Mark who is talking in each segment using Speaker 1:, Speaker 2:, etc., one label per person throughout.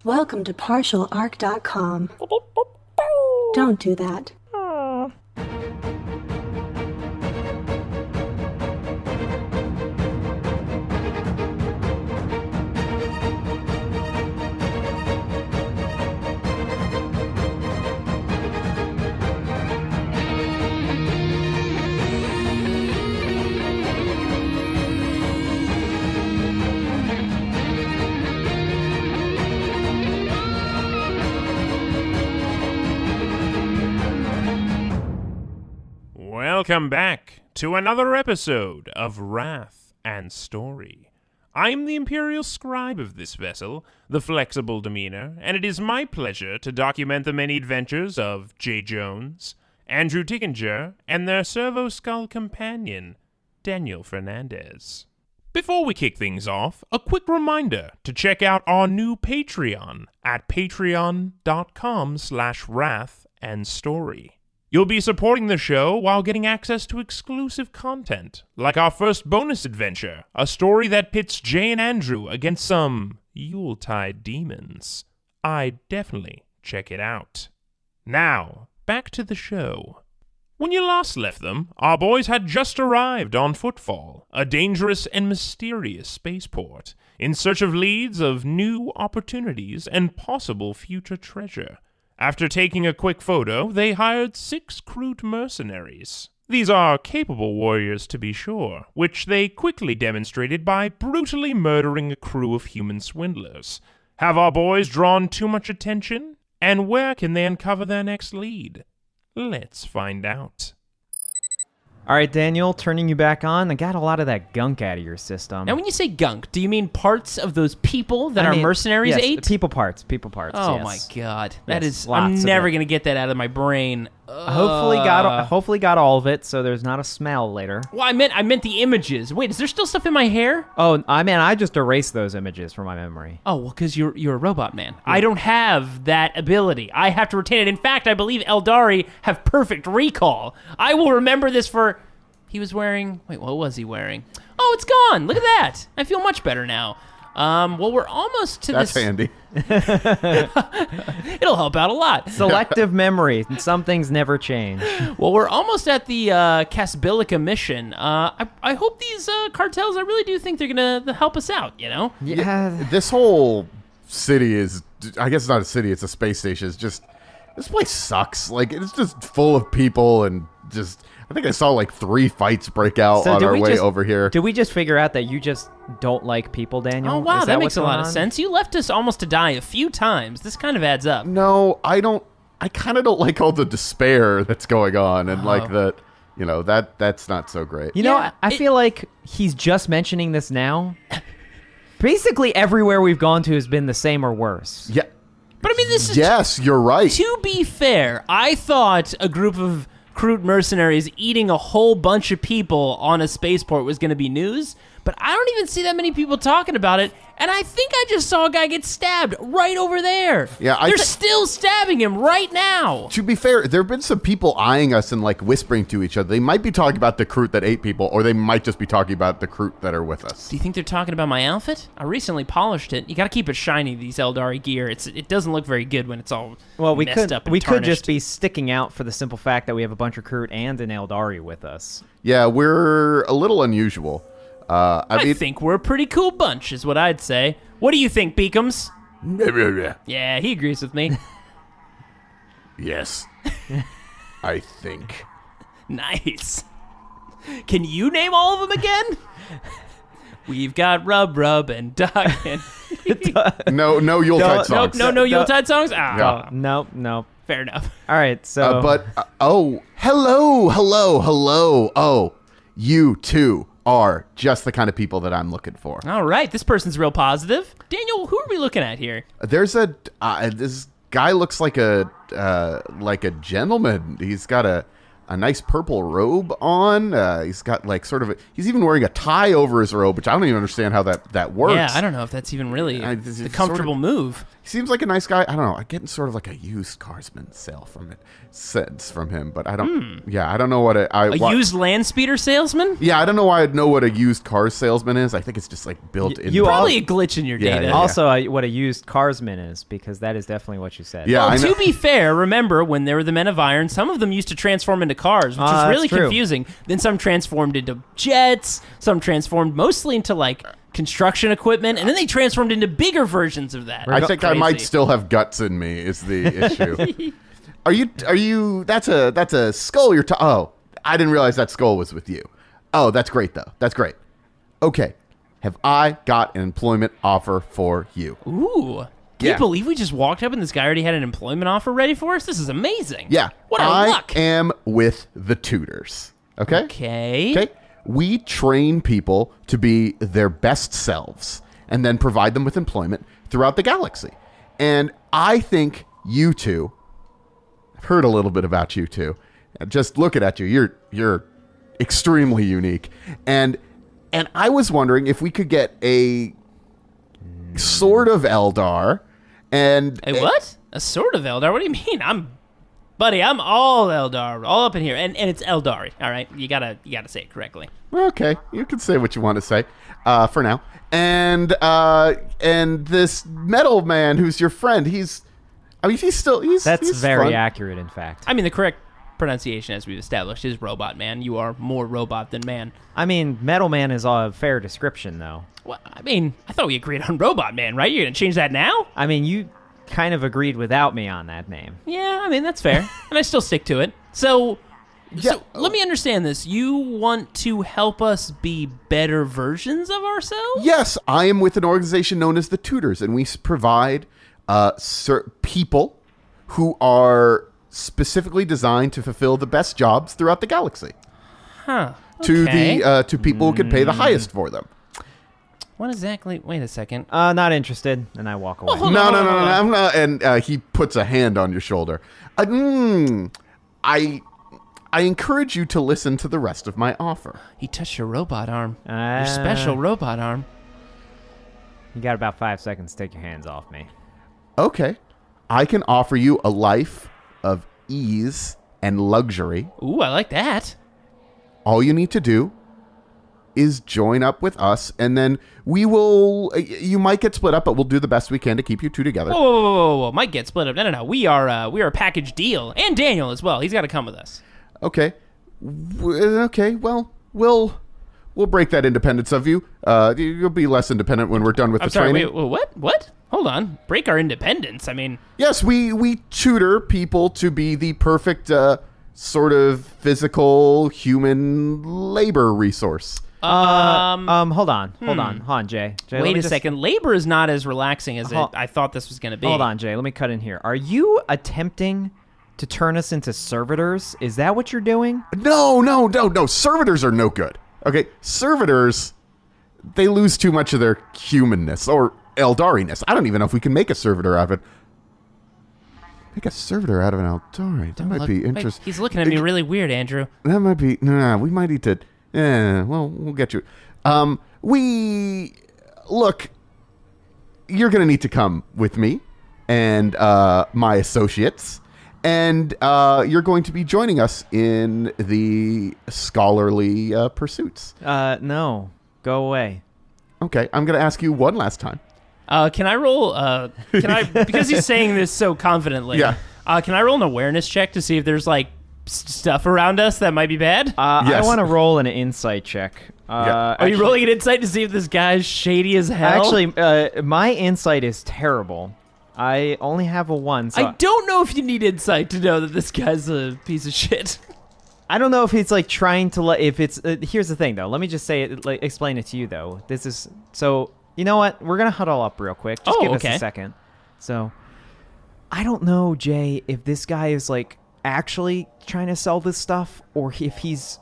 Speaker 1: Welcome to partialarc.com. Don't do that.
Speaker 2: Welcome back to another episode of Wrath and Story. I'm the Imperial Scribe of this vessel, the Flexible Demeanor, and it is my pleasure to document the many adventures of J. Jones, Andrew Dickinger, and their Servo Skull companion, Daniel Fernandez. Before we kick things off, a quick reminder to check out our new Patreon at patreon.com/wrath-and-story. You'll be supporting the show while getting access to exclusive content, like our first bonus adventure, a story that pits Jay and Andrew against some Yuletide demons. I'd definitely check it out. Now, back to the show. When you last left them, our boys had just arrived on Footfall, a dangerous and mysterious spaceport, in search of leads of new opportunities and possible future treasure. After taking a quick photo, they hired 6 Kroot mercenaries. These are capable warriors, to be sure, which they quickly demonstrated by brutally murdering a crew of human swindlers. Have our boys drawn too much attention? And where can they uncover their next lead? Let's find out.
Speaker 3: All right, Daniel, turning you back on. I got a lot of that gunk out of your system.
Speaker 4: Now, when you say gunk, do you mean parts of those people that our mercenaries
Speaker 3: yes,
Speaker 4: ate?
Speaker 3: People parts,
Speaker 4: Oh,
Speaker 3: yes.
Speaker 4: my God. That
Speaker 3: Yes,
Speaker 4: is,
Speaker 3: lots
Speaker 4: I'm
Speaker 3: of
Speaker 4: never
Speaker 3: it.
Speaker 4: going to get that out of my brain.
Speaker 3: Hopefully got all of it, so there's not a smell later.
Speaker 4: Well, I meant the images. Wait, is there still stuff in my hair?
Speaker 3: Oh, I just erased those images from my memory.
Speaker 4: Oh, well, because you're a robot man. I don't have that ability. I have to retain it. In fact, I believe Eldari have perfect recall. I will remember this for... He was wearing... Wait, what was he wearing? Oh, it's gone. Look at that. I feel much better now. Well, we're almost to
Speaker 5: That's
Speaker 4: this...
Speaker 5: handy.
Speaker 4: It'll help out a lot.
Speaker 3: Selective memory. Some things never change.
Speaker 4: Well, we're almost at the Casbilica mission. I hope these cartels, I really do think they're going to help us out, you know?
Speaker 3: Yeah.
Speaker 5: This whole city is, I guess it's not a city, it's a space station. It's just, this place sucks. Like, it's just full of people and just... I think I saw like 3 fights break out on our way over here.
Speaker 3: Did we just figure out that you just don't like people, Daniel?
Speaker 4: Oh, wow,
Speaker 3: Is
Speaker 4: that
Speaker 3: what's
Speaker 4: makes a lot of
Speaker 3: going on?
Speaker 4: sense. You left us almost to die a few times. This kind of adds up.
Speaker 5: No, I don't. I kind of don't like all the despair that's going on, and like that. You know, that's not so great.
Speaker 3: You know, I feel like he's just mentioning this now. Basically, everywhere we've gone to has been the same or worse.
Speaker 5: Yeah.
Speaker 4: But I mean, this is...
Speaker 5: Yes, you're right.
Speaker 4: To be fair, I thought a group of Kroot mercenaries eating a whole bunch of people on a spaceport was going to be news, but I don't even see that many people talking about it, and I think I just saw a guy get stabbed right over there.
Speaker 5: Yeah,
Speaker 4: They're still stabbing him right now.
Speaker 5: To be fair, there have been some people eyeing us and like whispering to each other. They might be talking about the Kroot that ate people, or they might just be talking about the Kroot that are with us.
Speaker 4: Do you think they're talking about my outfit? I recently polished it. You got to keep it shiny, these Eldari gear. It doesn't look very good when it's all messed up and
Speaker 3: could
Speaker 4: tarnished.
Speaker 3: just be sticking out for the simple fact that we have a bunch of Kroot and an Eldari with us.
Speaker 5: Yeah, we're a little unusual.
Speaker 4: I think we're a pretty cool bunch, is what I'd say. What do you think, Beacums? Yeah, he agrees with me.
Speaker 5: Yes, I think.
Speaker 4: Nice. Can you name all of them again? We've got Rub and Duck and...
Speaker 5: No Yuletide songs.
Speaker 4: No Yuletide songs? Ah,
Speaker 5: Yeah.
Speaker 3: No.
Speaker 4: Fair enough.
Speaker 3: All right, so...
Speaker 5: hello. Oh, you too are just the kind of people that I'm looking for.
Speaker 4: All right, this person's real positive. Daniel, who are we looking at here?
Speaker 5: There's this guy looks like a gentleman. He's got a nice purple robe on. He's got like he's even wearing a tie over his robe, which I don't even understand how that works.
Speaker 4: Yeah, I don't know if that's even really the comfortable move.
Speaker 5: seems like a nice guy. I don't know. I'm getting sort of like a used carsman sense from him, but I don't. Yeah, I don't know what
Speaker 4: used land speeder salesman.
Speaker 5: Yeah, I don't know why I'd know what a used car salesman is. I think it's just like built in.
Speaker 4: Probably a glitch in your data.
Speaker 5: Yeah.
Speaker 3: Also, what a used carsman is, because that is definitely what you said.
Speaker 5: Yeah,
Speaker 4: Well, to be fair, remember when they were the Men of Iron, some of them used to transform into cars, which was really
Speaker 3: true.
Speaker 4: confusing. Then some transformed into jets. Some transformed mostly into like construction equipment, and then they transformed into bigger versions of that.
Speaker 5: I think I might
Speaker 4: Crazy.
Speaker 5: still have guts in me. Is the issue? Are you? That's a skull. Oh, I didn't realize that skull was with you. Oh, that's great though. That's great. Okay, have I got an employment offer for you?
Speaker 4: Ooh. Can you believe we just walked up and this guy already had an employment offer ready for us? This is amazing.
Speaker 5: Yeah.
Speaker 4: What our luck.
Speaker 5: I am with the Tutors. Okay.
Speaker 4: Okay.
Speaker 5: We train people to be their best selves and then provide them with employment throughout the galaxy. And I think you two, I've heard a little bit about you two. Just looking at you, you're extremely unique. And I was wondering if we could get a sword of Eldar and
Speaker 4: What? A sword of Eldar? What do you mean? I'm all Eldar, all up in here, and it's Eldari. All right, you gotta say it correctly.
Speaker 5: Okay, you can say what you want to say for now. And this metal man who's your friend, he's
Speaker 3: very
Speaker 5: fun.
Speaker 3: accurate, in fact.
Speaker 4: I mean, the correct pronunciation, as we've established, is robot man. You are more robot than man.
Speaker 3: I mean, Metal Man is a fair description, though.
Speaker 4: Well, I mean, I thought we agreed on robot man, right? You're gonna change that now?
Speaker 3: I mean, you kind of agreed without me on that name.
Speaker 4: Yeah, I mean, that's fair, and I still stick to it. So let me understand this. You want to help us be better versions of ourselves?
Speaker 5: Yes, I am with an organization known as the Tutors, and we provide people who are specifically designed to fulfill the best jobs throughout the galaxy.
Speaker 4: Huh.
Speaker 5: To
Speaker 4: Okay.
Speaker 5: to people who can pay the highest for them.
Speaker 4: What exactly? Wait a second.
Speaker 3: Not interested, and I walk away.
Speaker 4: hold
Speaker 5: No,
Speaker 4: on,
Speaker 5: no,
Speaker 4: hold
Speaker 5: no,
Speaker 4: on,
Speaker 5: no,
Speaker 4: hold
Speaker 5: I'm not. And he puts a hand on your shoulder. I encourage you to listen to the rest of my offer.
Speaker 4: He touched your robot arm. Your special robot arm.
Speaker 3: You got about 5 seconds to take your hands off me.
Speaker 5: Okay, I can offer you a life of ease and luxury.
Speaker 4: Ooh, I like that.
Speaker 5: All you need to do is join up with us, and then we will. You might get split up, but we'll do the best we can to keep you two together.
Speaker 4: Whoa. Might get split up. No. We are a package deal, and Daniel as well. He's got to come with us.
Speaker 5: Okay. Okay. Well, we'll break that independence of you. You'll be less independent when we're done with
Speaker 4: I'm
Speaker 5: the
Speaker 4: sorry.
Speaker 5: training.
Speaker 4: Wait, what? Hold on. Break our independence. I mean,
Speaker 5: Yes, we tutor people to be the perfect sort of physical human labor resource.
Speaker 3: Hold on, Jay. Jay,
Speaker 4: wait a second. Labor is not as relaxing as
Speaker 3: Hold-
Speaker 4: I thought this was going to be.
Speaker 3: Hold on, Jay. Let me cut in here. Are you attempting to turn us into servitors? Is that what you're doing?
Speaker 5: No. Servitors are no good. Okay, servitors, they lose too much of their humanness or Eldariness. I don't even know if we can make a servitor out of it. Make a servitor out of an Eldari. That might be
Speaker 4: Wait,
Speaker 5: interesting.
Speaker 4: he's looking at me really weird, Andrew.
Speaker 5: That might be. Nah, we might need to. Well, we'll get you. Look. You're gonna need to come with me and my associates, and you're going to be joining us in the scholarly pursuits.
Speaker 3: No. Go away.
Speaker 5: Okay, I'm gonna ask you one last time.
Speaker 4: Can I roll? Because he's saying this so confidently.
Speaker 5: Yeah.
Speaker 4: Can I roll an awareness check to see if there's like stuff around us that might be bad?
Speaker 5: Yes.
Speaker 3: I want to roll an insight check.
Speaker 5: Yeah.
Speaker 4: Are you rolling an insight to see if this guy's shady as hell?
Speaker 3: Actually, my insight is terrible. I only have a 1. So
Speaker 4: I don't know if you need insight to know that this guy's a piece of shit.
Speaker 3: I don't know if it's like trying to if it's here's the thing though. Let me just say it, explain it to you though. This is so you know what? We're going to huddle up real quick. Just give us a second. So I don't know, Jay, if this guy is like actually trying to sell this stuff or if he's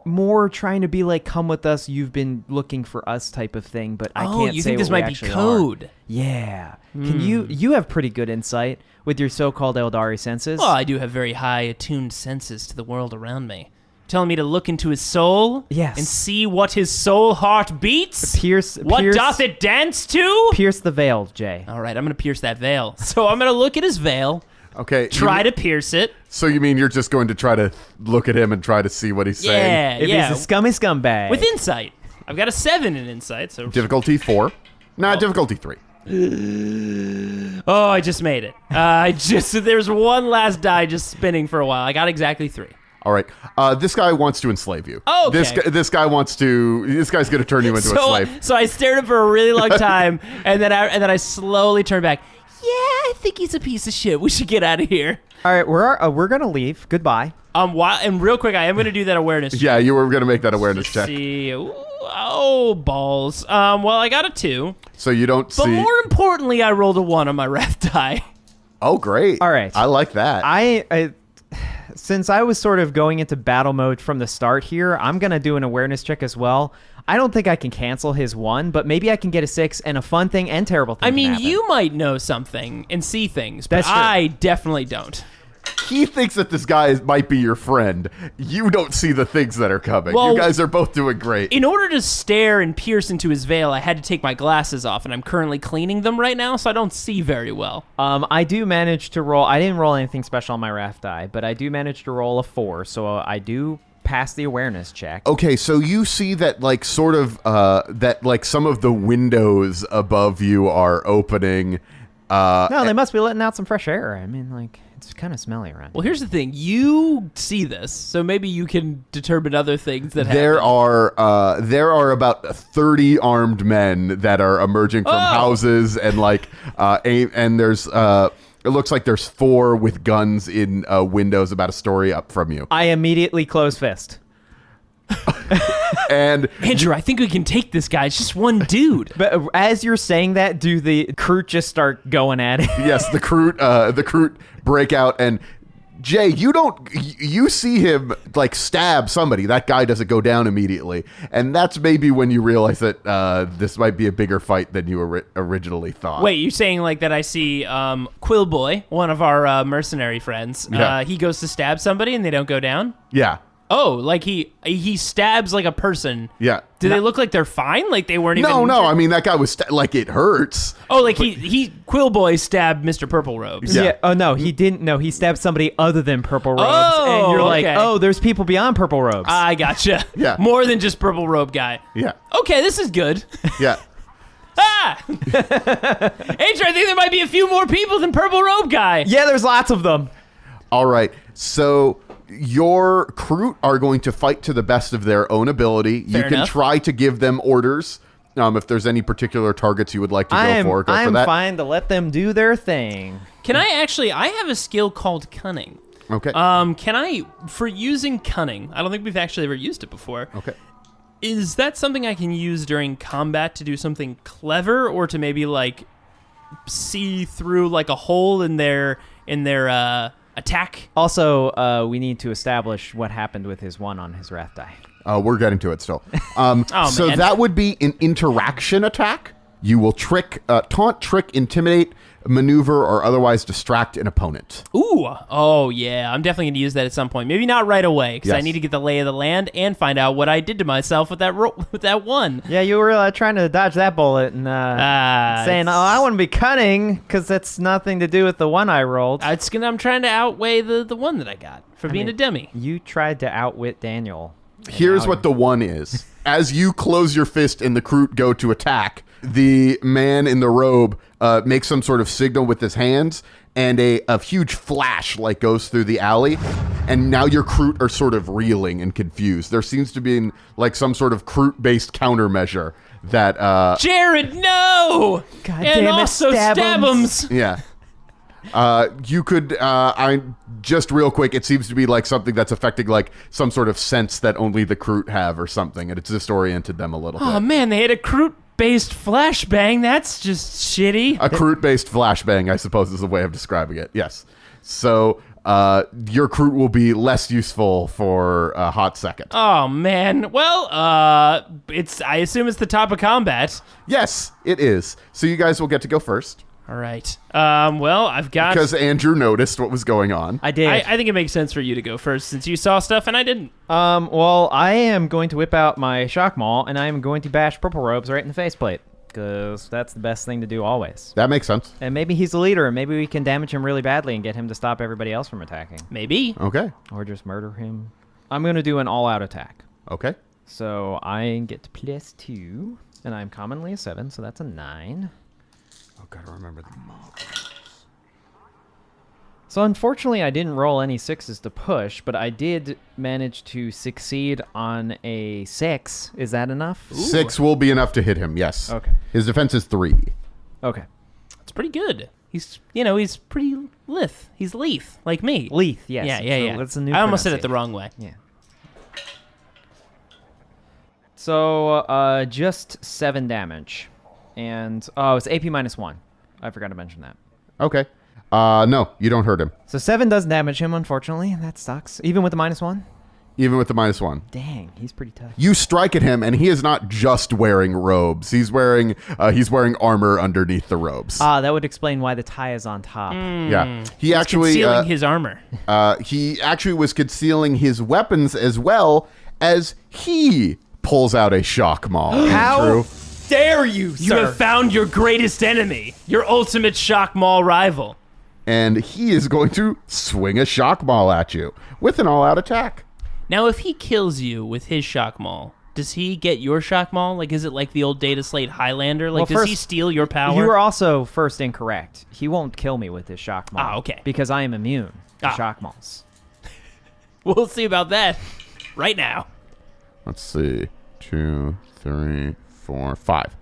Speaker 3: more trying to be like, come with us, you've been looking for us type of thing, but I can't
Speaker 4: you
Speaker 3: say
Speaker 4: think this
Speaker 3: what we
Speaker 4: might be
Speaker 3: actually
Speaker 4: code?
Speaker 3: are. Yeah. Can you have pretty good insight with your so-called Eldari senses?
Speaker 4: Well, I do have very high attuned senses to the world around me. telling me to look into his soul?
Speaker 3: Yes.
Speaker 4: And see what his soul heart beats? What doth it dance to?
Speaker 3: Pierce the veil, Jay.
Speaker 4: All right, I'm going to pierce that veil. So I'm going to look at his veil.
Speaker 5: Okay.
Speaker 4: Try to pierce it.
Speaker 5: So you mean you're just going to try to look at him and try to see what he's saying?
Speaker 3: If he's a scummy scumbag.
Speaker 4: With insight. I've got a 7 in insight, so...
Speaker 5: Difficulty 4. Difficulty 3.
Speaker 4: Oh, I just made it. There's one last die just spinning for a while. I got exactly 3.
Speaker 5: All right. This guy wants to enslave you.
Speaker 4: Oh, okay.
Speaker 5: This guy's going to turn you into a slave.
Speaker 4: So I stared at him for a really long time, and then I slowly turned back. Yeah, I think he's a piece of shit. We should get out of here.
Speaker 3: All right, we're gonna leave. Goodbye.
Speaker 4: And real quick, I am gonna do that awareness check.
Speaker 5: Yeah, you were going to make that awareness check.
Speaker 4: See, oh balls. Well, I got a 2.
Speaker 5: So you don't see.
Speaker 4: But more importantly, I rolled a 1 on my wrath die.
Speaker 5: Oh, great.
Speaker 3: All right.
Speaker 5: I like that.
Speaker 3: I since I was sort of going into battle mode from the start here, I'm gonna do an awareness check as well. I don't think I can cancel his 1, but maybe I can get a 6, and a fun thing and terrible thing.
Speaker 4: I mean,
Speaker 3: can happen.
Speaker 4: you might know something and see things, but
Speaker 3: That's true.
Speaker 4: I definitely don't.
Speaker 5: He thinks that this guy might be your friend. You don't see the things that are coming.
Speaker 4: Well,
Speaker 5: you guys are both doing great.
Speaker 4: In order to stare and pierce into his veil, I had to take my glasses off, and I'm currently cleaning them right now, so I don't see very well.
Speaker 3: I do manage to roll. I didn't roll anything special on my wrath die, but I do manage to roll a 4, so I do pass the awareness check.
Speaker 5: Okay, so you see that some of the windows above you are opening.
Speaker 3: No, they must be letting out some fresh air. I mean, like, it's kind of smelly around.
Speaker 4: Well, here's the thing. You see this, so maybe you can determine other things that happen.
Speaker 5: There are about 30 armed men that are emerging from houses and and there's it looks like there's 4 with guns in windows about a story up from you.
Speaker 3: I immediately close fist.
Speaker 5: And
Speaker 4: Andrew, I think we can take this guy. It's just one dude.
Speaker 3: But as you're saying that, do the Kroot just start going at it?
Speaker 5: yes, the Kroot break out, and Jay, you see him like stab somebody. That guy doesn't go down immediately, and that's maybe when you realize that this might be a bigger fight than you originally thought.
Speaker 4: Wait, you're saying like that? I see Quillboy, one of our mercenary friends.
Speaker 5: Yeah.
Speaker 4: He goes to stab somebody and they don't go down.
Speaker 5: Yeah.
Speaker 4: Oh, like he stabs like a person.
Speaker 5: Yeah.
Speaker 4: Do they look like they're fine? Like they weren't even...
Speaker 5: No. I mean, that guy was like, it hurts.
Speaker 4: Oh, like he Quillboy stabbed Mr. Purple Robes.
Speaker 5: Yeah.
Speaker 3: Oh, no, he didn't. No, he stabbed somebody other than Purple Robes.
Speaker 4: Oh,
Speaker 3: and you're like,
Speaker 4: okay.
Speaker 3: oh, there's people beyond Purple Robes.
Speaker 4: I gotcha.
Speaker 5: Yeah.
Speaker 4: More than just Purple Robe guy.
Speaker 5: Yeah.
Speaker 4: Okay, this is good.
Speaker 5: Yeah.
Speaker 4: Andrew, I think there might be a few more people than Purple Robe guy.
Speaker 3: Yeah, there's lots of them.
Speaker 5: All right. So your Kroot are going to fight to the best of their own ability.
Speaker 4: Fair
Speaker 5: you can
Speaker 4: enough.
Speaker 5: try to give them orders. If there's any particular targets you would like to go for that.
Speaker 3: I'm fine to let them do their thing.
Speaker 4: Can I have a skill called Cunning.
Speaker 5: Okay.
Speaker 4: Can I, for using Cunning, I don't think we've actually ever used it before.
Speaker 5: Okay.
Speaker 4: Is that something I can use during combat to do something clever, or to maybe like see through like a hole in their attack?
Speaker 3: Also, we need to establish what happened with his 1 on his wrath die.
Speaker 5: We're getting to it still.
Speaker 4: Oh,
Speaker 5: so
Speaker 4: man.
Speaker 5: that would be an interaction attack. You will taunt, trick, intimidate, maneuver, or otherwise distract an opponent.
Speaker 4: Ooh. Oh, yeah. I'm definitely going to use that at some point. Maybe not right away, because I
Speaker 5: Yes.
Speaker 4: need to get the lay of the land and find out what I did to myself with that with that 1.
Speaker 3: Yeah, you were trying to dodge that bullet and saying, "Oh, I want to be cunning," because that's nothing to do with the 1 I rolled.
Speaker 4: I'm trying to outweigh the 1 that I got for being a dummy.
Speaker 3: You tried to outwit Daniel.
Speaker 5: Here's what the 1 is. As you close your fist and the Kroot go to attack, the man in the robe makes some sort of signal with his hands, and a huge flash goes through the alley, and now your Kroot are sort of reeling and confused. There seems to be some sort of Kroot-based countermeasure that...
Speaker 4: Jared, no!
Speaker 3: God
Speaker 4: and
Speaker 3: damn it,
Speaker 4: also
Speaker 3: stabums.
Speaker 5: Yeah. You could, just real quick, it seems to be something that's affecting some sort of sense that only the Kroot have or something, and it's disoriented them a little
Speaker 4: Oh
Speaker 5: bit.
Speaker 4: man, they had a Kroot-based flashbang. That's just shitty.
Speaker 5: A Kroot-based flashbang, I suppose, is a way of describing it. Yes. So your Kroot will be less useful for a hot second.
Speaker 4: Oh man. Well, I assume it's the top of combat.
Speaker 5: Yes, it is. So you guys will get to go first.
Speaker 4: All right. Well, I've got...
Speaker 5: Because Andrew noticed what was going on.
Speaker 3: I did.
Speaker 4: I think it makes sense for you to go first since you saw stuff and I didn't.
Speaker 3: Well, I am going to whip out my shock maul, and I am going to bash Purple Robes right in the faceplate, because that's the best thing to do always.
Speaker 5: That makes sense.
Speaker 3: And maybe he's the leader, and maybe we can damage him really badly and get him to stop everybody else from attacking.
Speaker 4: Maybe.
Speaker 5: Okay.
Speaker 3: Or just murder him. I'm going to do an all-out attack.
Speaker 5: Okay.
Speaker 3: So I get +2, and I'm commonly a 7, so that's a 9.
Speaker 5: Oh, gotta remember the mob.
Speaker 3: So unfortunately, I didn't roll any 6s to push, but I did manage to succeed on a 6. Is that enough?
Speaker 5: 6 will be enough to hit him, yes.
Speaker 3: Okay.
Speaker 5: His defense is 3.
Speaker 3: Okay.
Speaker 4: It's pretty good. He's pretty lithe. He's lithe, like me.
Speaker 3: Lithe, yes.
Speaker 4: Yeah.
Speaker 3: So that's a new
Speaker 4: I almost said it the
Speaker 3: pronunciation.
Speaker 4: wrong way.
Speaker 3: Yeah. So, just 7 damage. And, it's AP -1. I forgot to mention that.
Speaker 5: Okay. No, you don't hurt him.
Speaker 3: So 7 does damage him, unfortunately. That sucks. Even with the -1?
Speaker 5: Even with the -1.
Speaker 3: Dang, he's pretty tough.
Speaker 5: You strike at him, and he is not just wearing robes. He's wearing armor underneath the robes.
Speaker 3: That would explain why the tie is on top.
Speaker 5: Yeah. He actually
Speaker 4: Concealing his armor.
Speaker 5: he actually was concealing his weapons as well as he pulls out a shock maul.
Speaker 3: How
Speaker 5: Andrew.
Speaker 3: dare you,
Speaker 4: You
Speaker 3: sir?
Speaker 4: have found your greatest enemy, your ultimate shock maul rival.
Speaker 5: And he is going to swing a shock maul at you with an all-out attack.
Speaker 4: Now, if he kills you with his shock maul, does he get your shock maul? Like, is it like the old Data Slate Highlander? Like,
Speaker 3: Well,
Speaker 4: does he
Speaker 3: first,
Speaker 4: steal your power?
Speaker 3: You were also first incorrect. He won't kill me with his shock maul.
Speaker 4: Ah, okay.
Speaker 3: Because I am immune to
Speaker 4: Ah.
Speaker 3: shock mauls.
Speaker 4: We'll see about that right now.
Speaker 5: Let's see. 2, 3, 4, 5.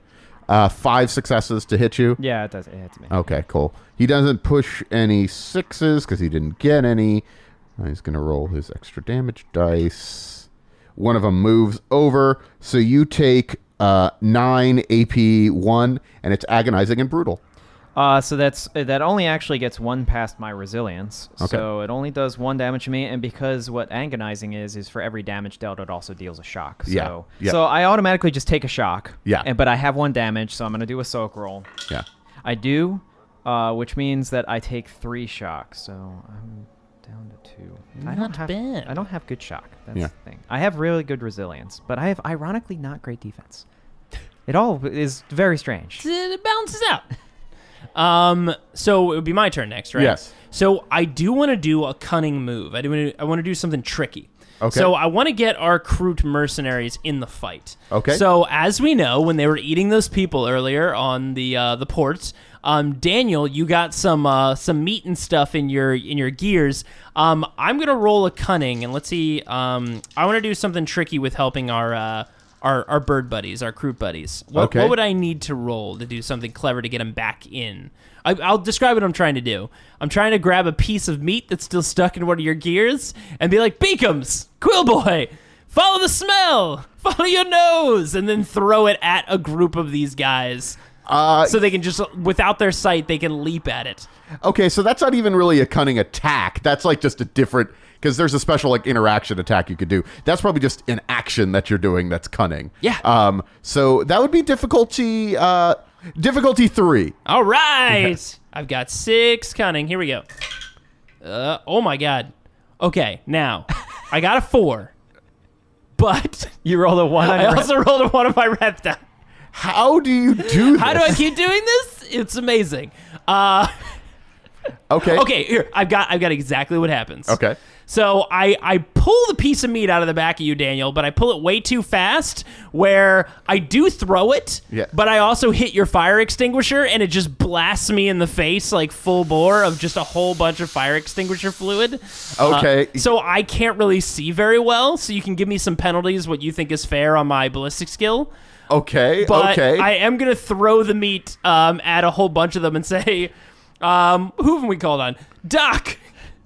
Speaker 5: 5 successes to hit you.
Speaker 3: Yeah, it does. It hits me.
Speaker 5: Okay, cool. He doesn't push any 6s because he didn't get any. He's going to roll his extra damage dice. One of them moves over, so you take 9 AP 1, and it's agonizing and brutal.
Speaker 3: So that only actually gets 1 past my resilience.
Speaker 5: Okay.
Speaker 3: So it only does 1 damage to me, and because what agonizing is for every damage dealt, it also deals a shock. So,
Speaker 5: Yeah.
Speaker 3: so I automatically just take a shock.
Speaker 5: Yeah.
Speaker 3: But I have 1 damage, so I'm going to do a soak roll.
Speaker 5: Yeah.
Speaker 3: I do, which means that I take 3 shocks. So I'm down to 2. I don't have
Speaker 4: bad.
Speaker 3: I don't have good shock. That's
Speaker 5: Yeah.
Speaker 3: the thing. I have really good resilience, but I have ironically not great defense. It all is very strange.
Speaker 4: It balances out. So it would be my turn next, right?
Speaker 5: Yes.
Speaker 4: So I do want to do a cunning move. I want to do something tricky.
Speaker 5: Okay.
Speaker 4: So I want to get our Kroot mercenaries in the fight.
Speaker 5: Okay.
Speaker 4: So as we know, when they were eating those people earlier on the ports, Daniel, you got some meat and stuff in your gears. I'm gonna roll a cunning, and let's see. I want to do something tricky with helping our bird buddies, our Kroot buddies. What would I need to roll to do something clever to get them back in? I'll describe what I'm trying to do. I'm trying to grab a piece of meat that's still stuck in one of your gears and be like, Beacums, Quill Boy, follow the smell, follow your nose, and then throw it at a group of these guys. So they can just, without their sight, they can leap at it.
Speaker 5: Okay, so that's not even really a cunning attack. That's like just a different... Because there's a special like interaction attack you could do. That's probably just an action that you're doing that's cunning.
Speaker 4: Yeah.
Speaker 5: So that would be difficulty 3.
Speaker 4: All right. I've got 6 cunning. Here we go. Oh my god. Okay, now I got a 4, but
Speaker 3: You rolled a 1 on
Speaker 4: I
Speaker 3: your
Speaker 4: also rolled a 1 on my rep die.
Speaker 5: How do you do this?
Speaker 4: How do I keep doing this? It's amazing.
Speaker 5: Okay.
Speaker 4: Okay, here I've got exactly what happens.
Speaker 5: Okay.
Speaker 4: So I pull the piece of meat out of the back of you, Daniel, but I pull it way too fast where I do throw it,
Speaker 5: Yeah.
Speaker 4: but I also hit your fire extinguisher and it just blasts me in the face like full bore of just a whole bunch of fire extinguisher fluid.
Speaker 5: Okay.
Speaker 4: So I can't really see very well, so you can give me some penalties, what you think is fair on my ballistic skill.
Speaker 5: Okay.
Speaker 4: But
Speaker 5: Okay.
Speaker 4: I am going to throw the meat at a whole bunch of them and say, who have we called on? Doc,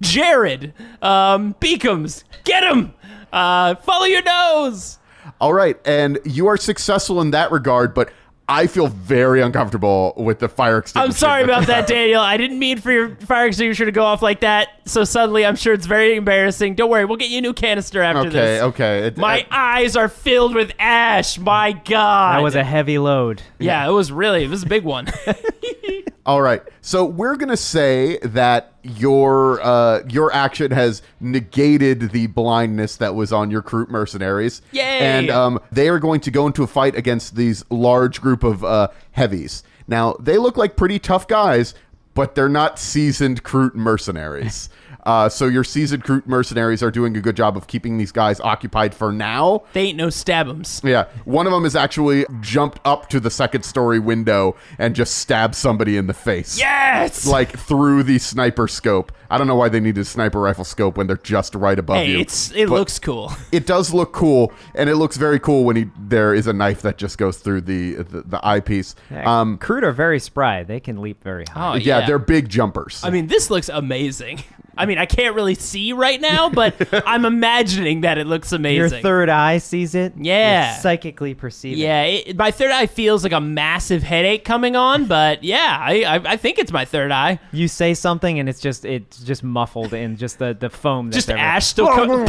Speaker 4: Jared, Beacums, get him! Follow your nose!
Speaker 5: All right, and you are successful in that regard, but I feel very uncomfortable with the fire extinguisher.
Speaker 4: I'm sorry about that, Daniel. I didn't mean for your fire extinguisher to go off like that so suddenly. I'm sure it's very embarrassing. Don't worry, we'll get you a new canister after this.
Speaker 5: Okay.
Speaker 4: My eyes are filled with ash. My God.
Speaker 3: That was a heavy load.
Speaker 4: Yeah, it was a big one.
Speaker 5: All right. So we're going to say that your action has negated the blindness that was on your Kroot mercenaries.
Speaker 4: Yay!
Speaker 5: And they are going to go into a fight against these large group of heavies. Now, they look like pretty tough guys, but they're not seasoned Kroot mercenaries. So your seasoned Kroot mercenaries are doing a good job of keeping these guys occupied for now.
Speaker 4: They ain't no stab'ems.
Speaker 5: Yeah. One of them has actually jumped up to the second story window and just stabbed somebody in the face.
Speaker 4: Yes!
Speaker 5: Like through the sniper scope. I don't know why they need a sniper rifle scope when they're just right above you.
Speaker 4: It looks cool.
Speaker 5: It does look cool, and it looks very cool when there is a knife that just goes through the eyepiece.
Speaker 3: Kroot are very spry. They can leap very high.
Speaker 4: Oh,
Speaker 5: yeah, they're big jumpers.
Speaker 4: I mean, this looks amazing. I mean, I can't really see right now, but I'm imagining that it looks amazing.
Speaker 3: Your third eye sees it.
Speaker 4: Yeah.
Speaker 3: You're psychically perceiving.
Speaker 4: Yeah, my third eye feels like a massive headache coming on, but yeah, I think it's my third eye.
Speaker 3: You say something and it's just muffled in just the foam.
Speaker 4: Just ash still coming.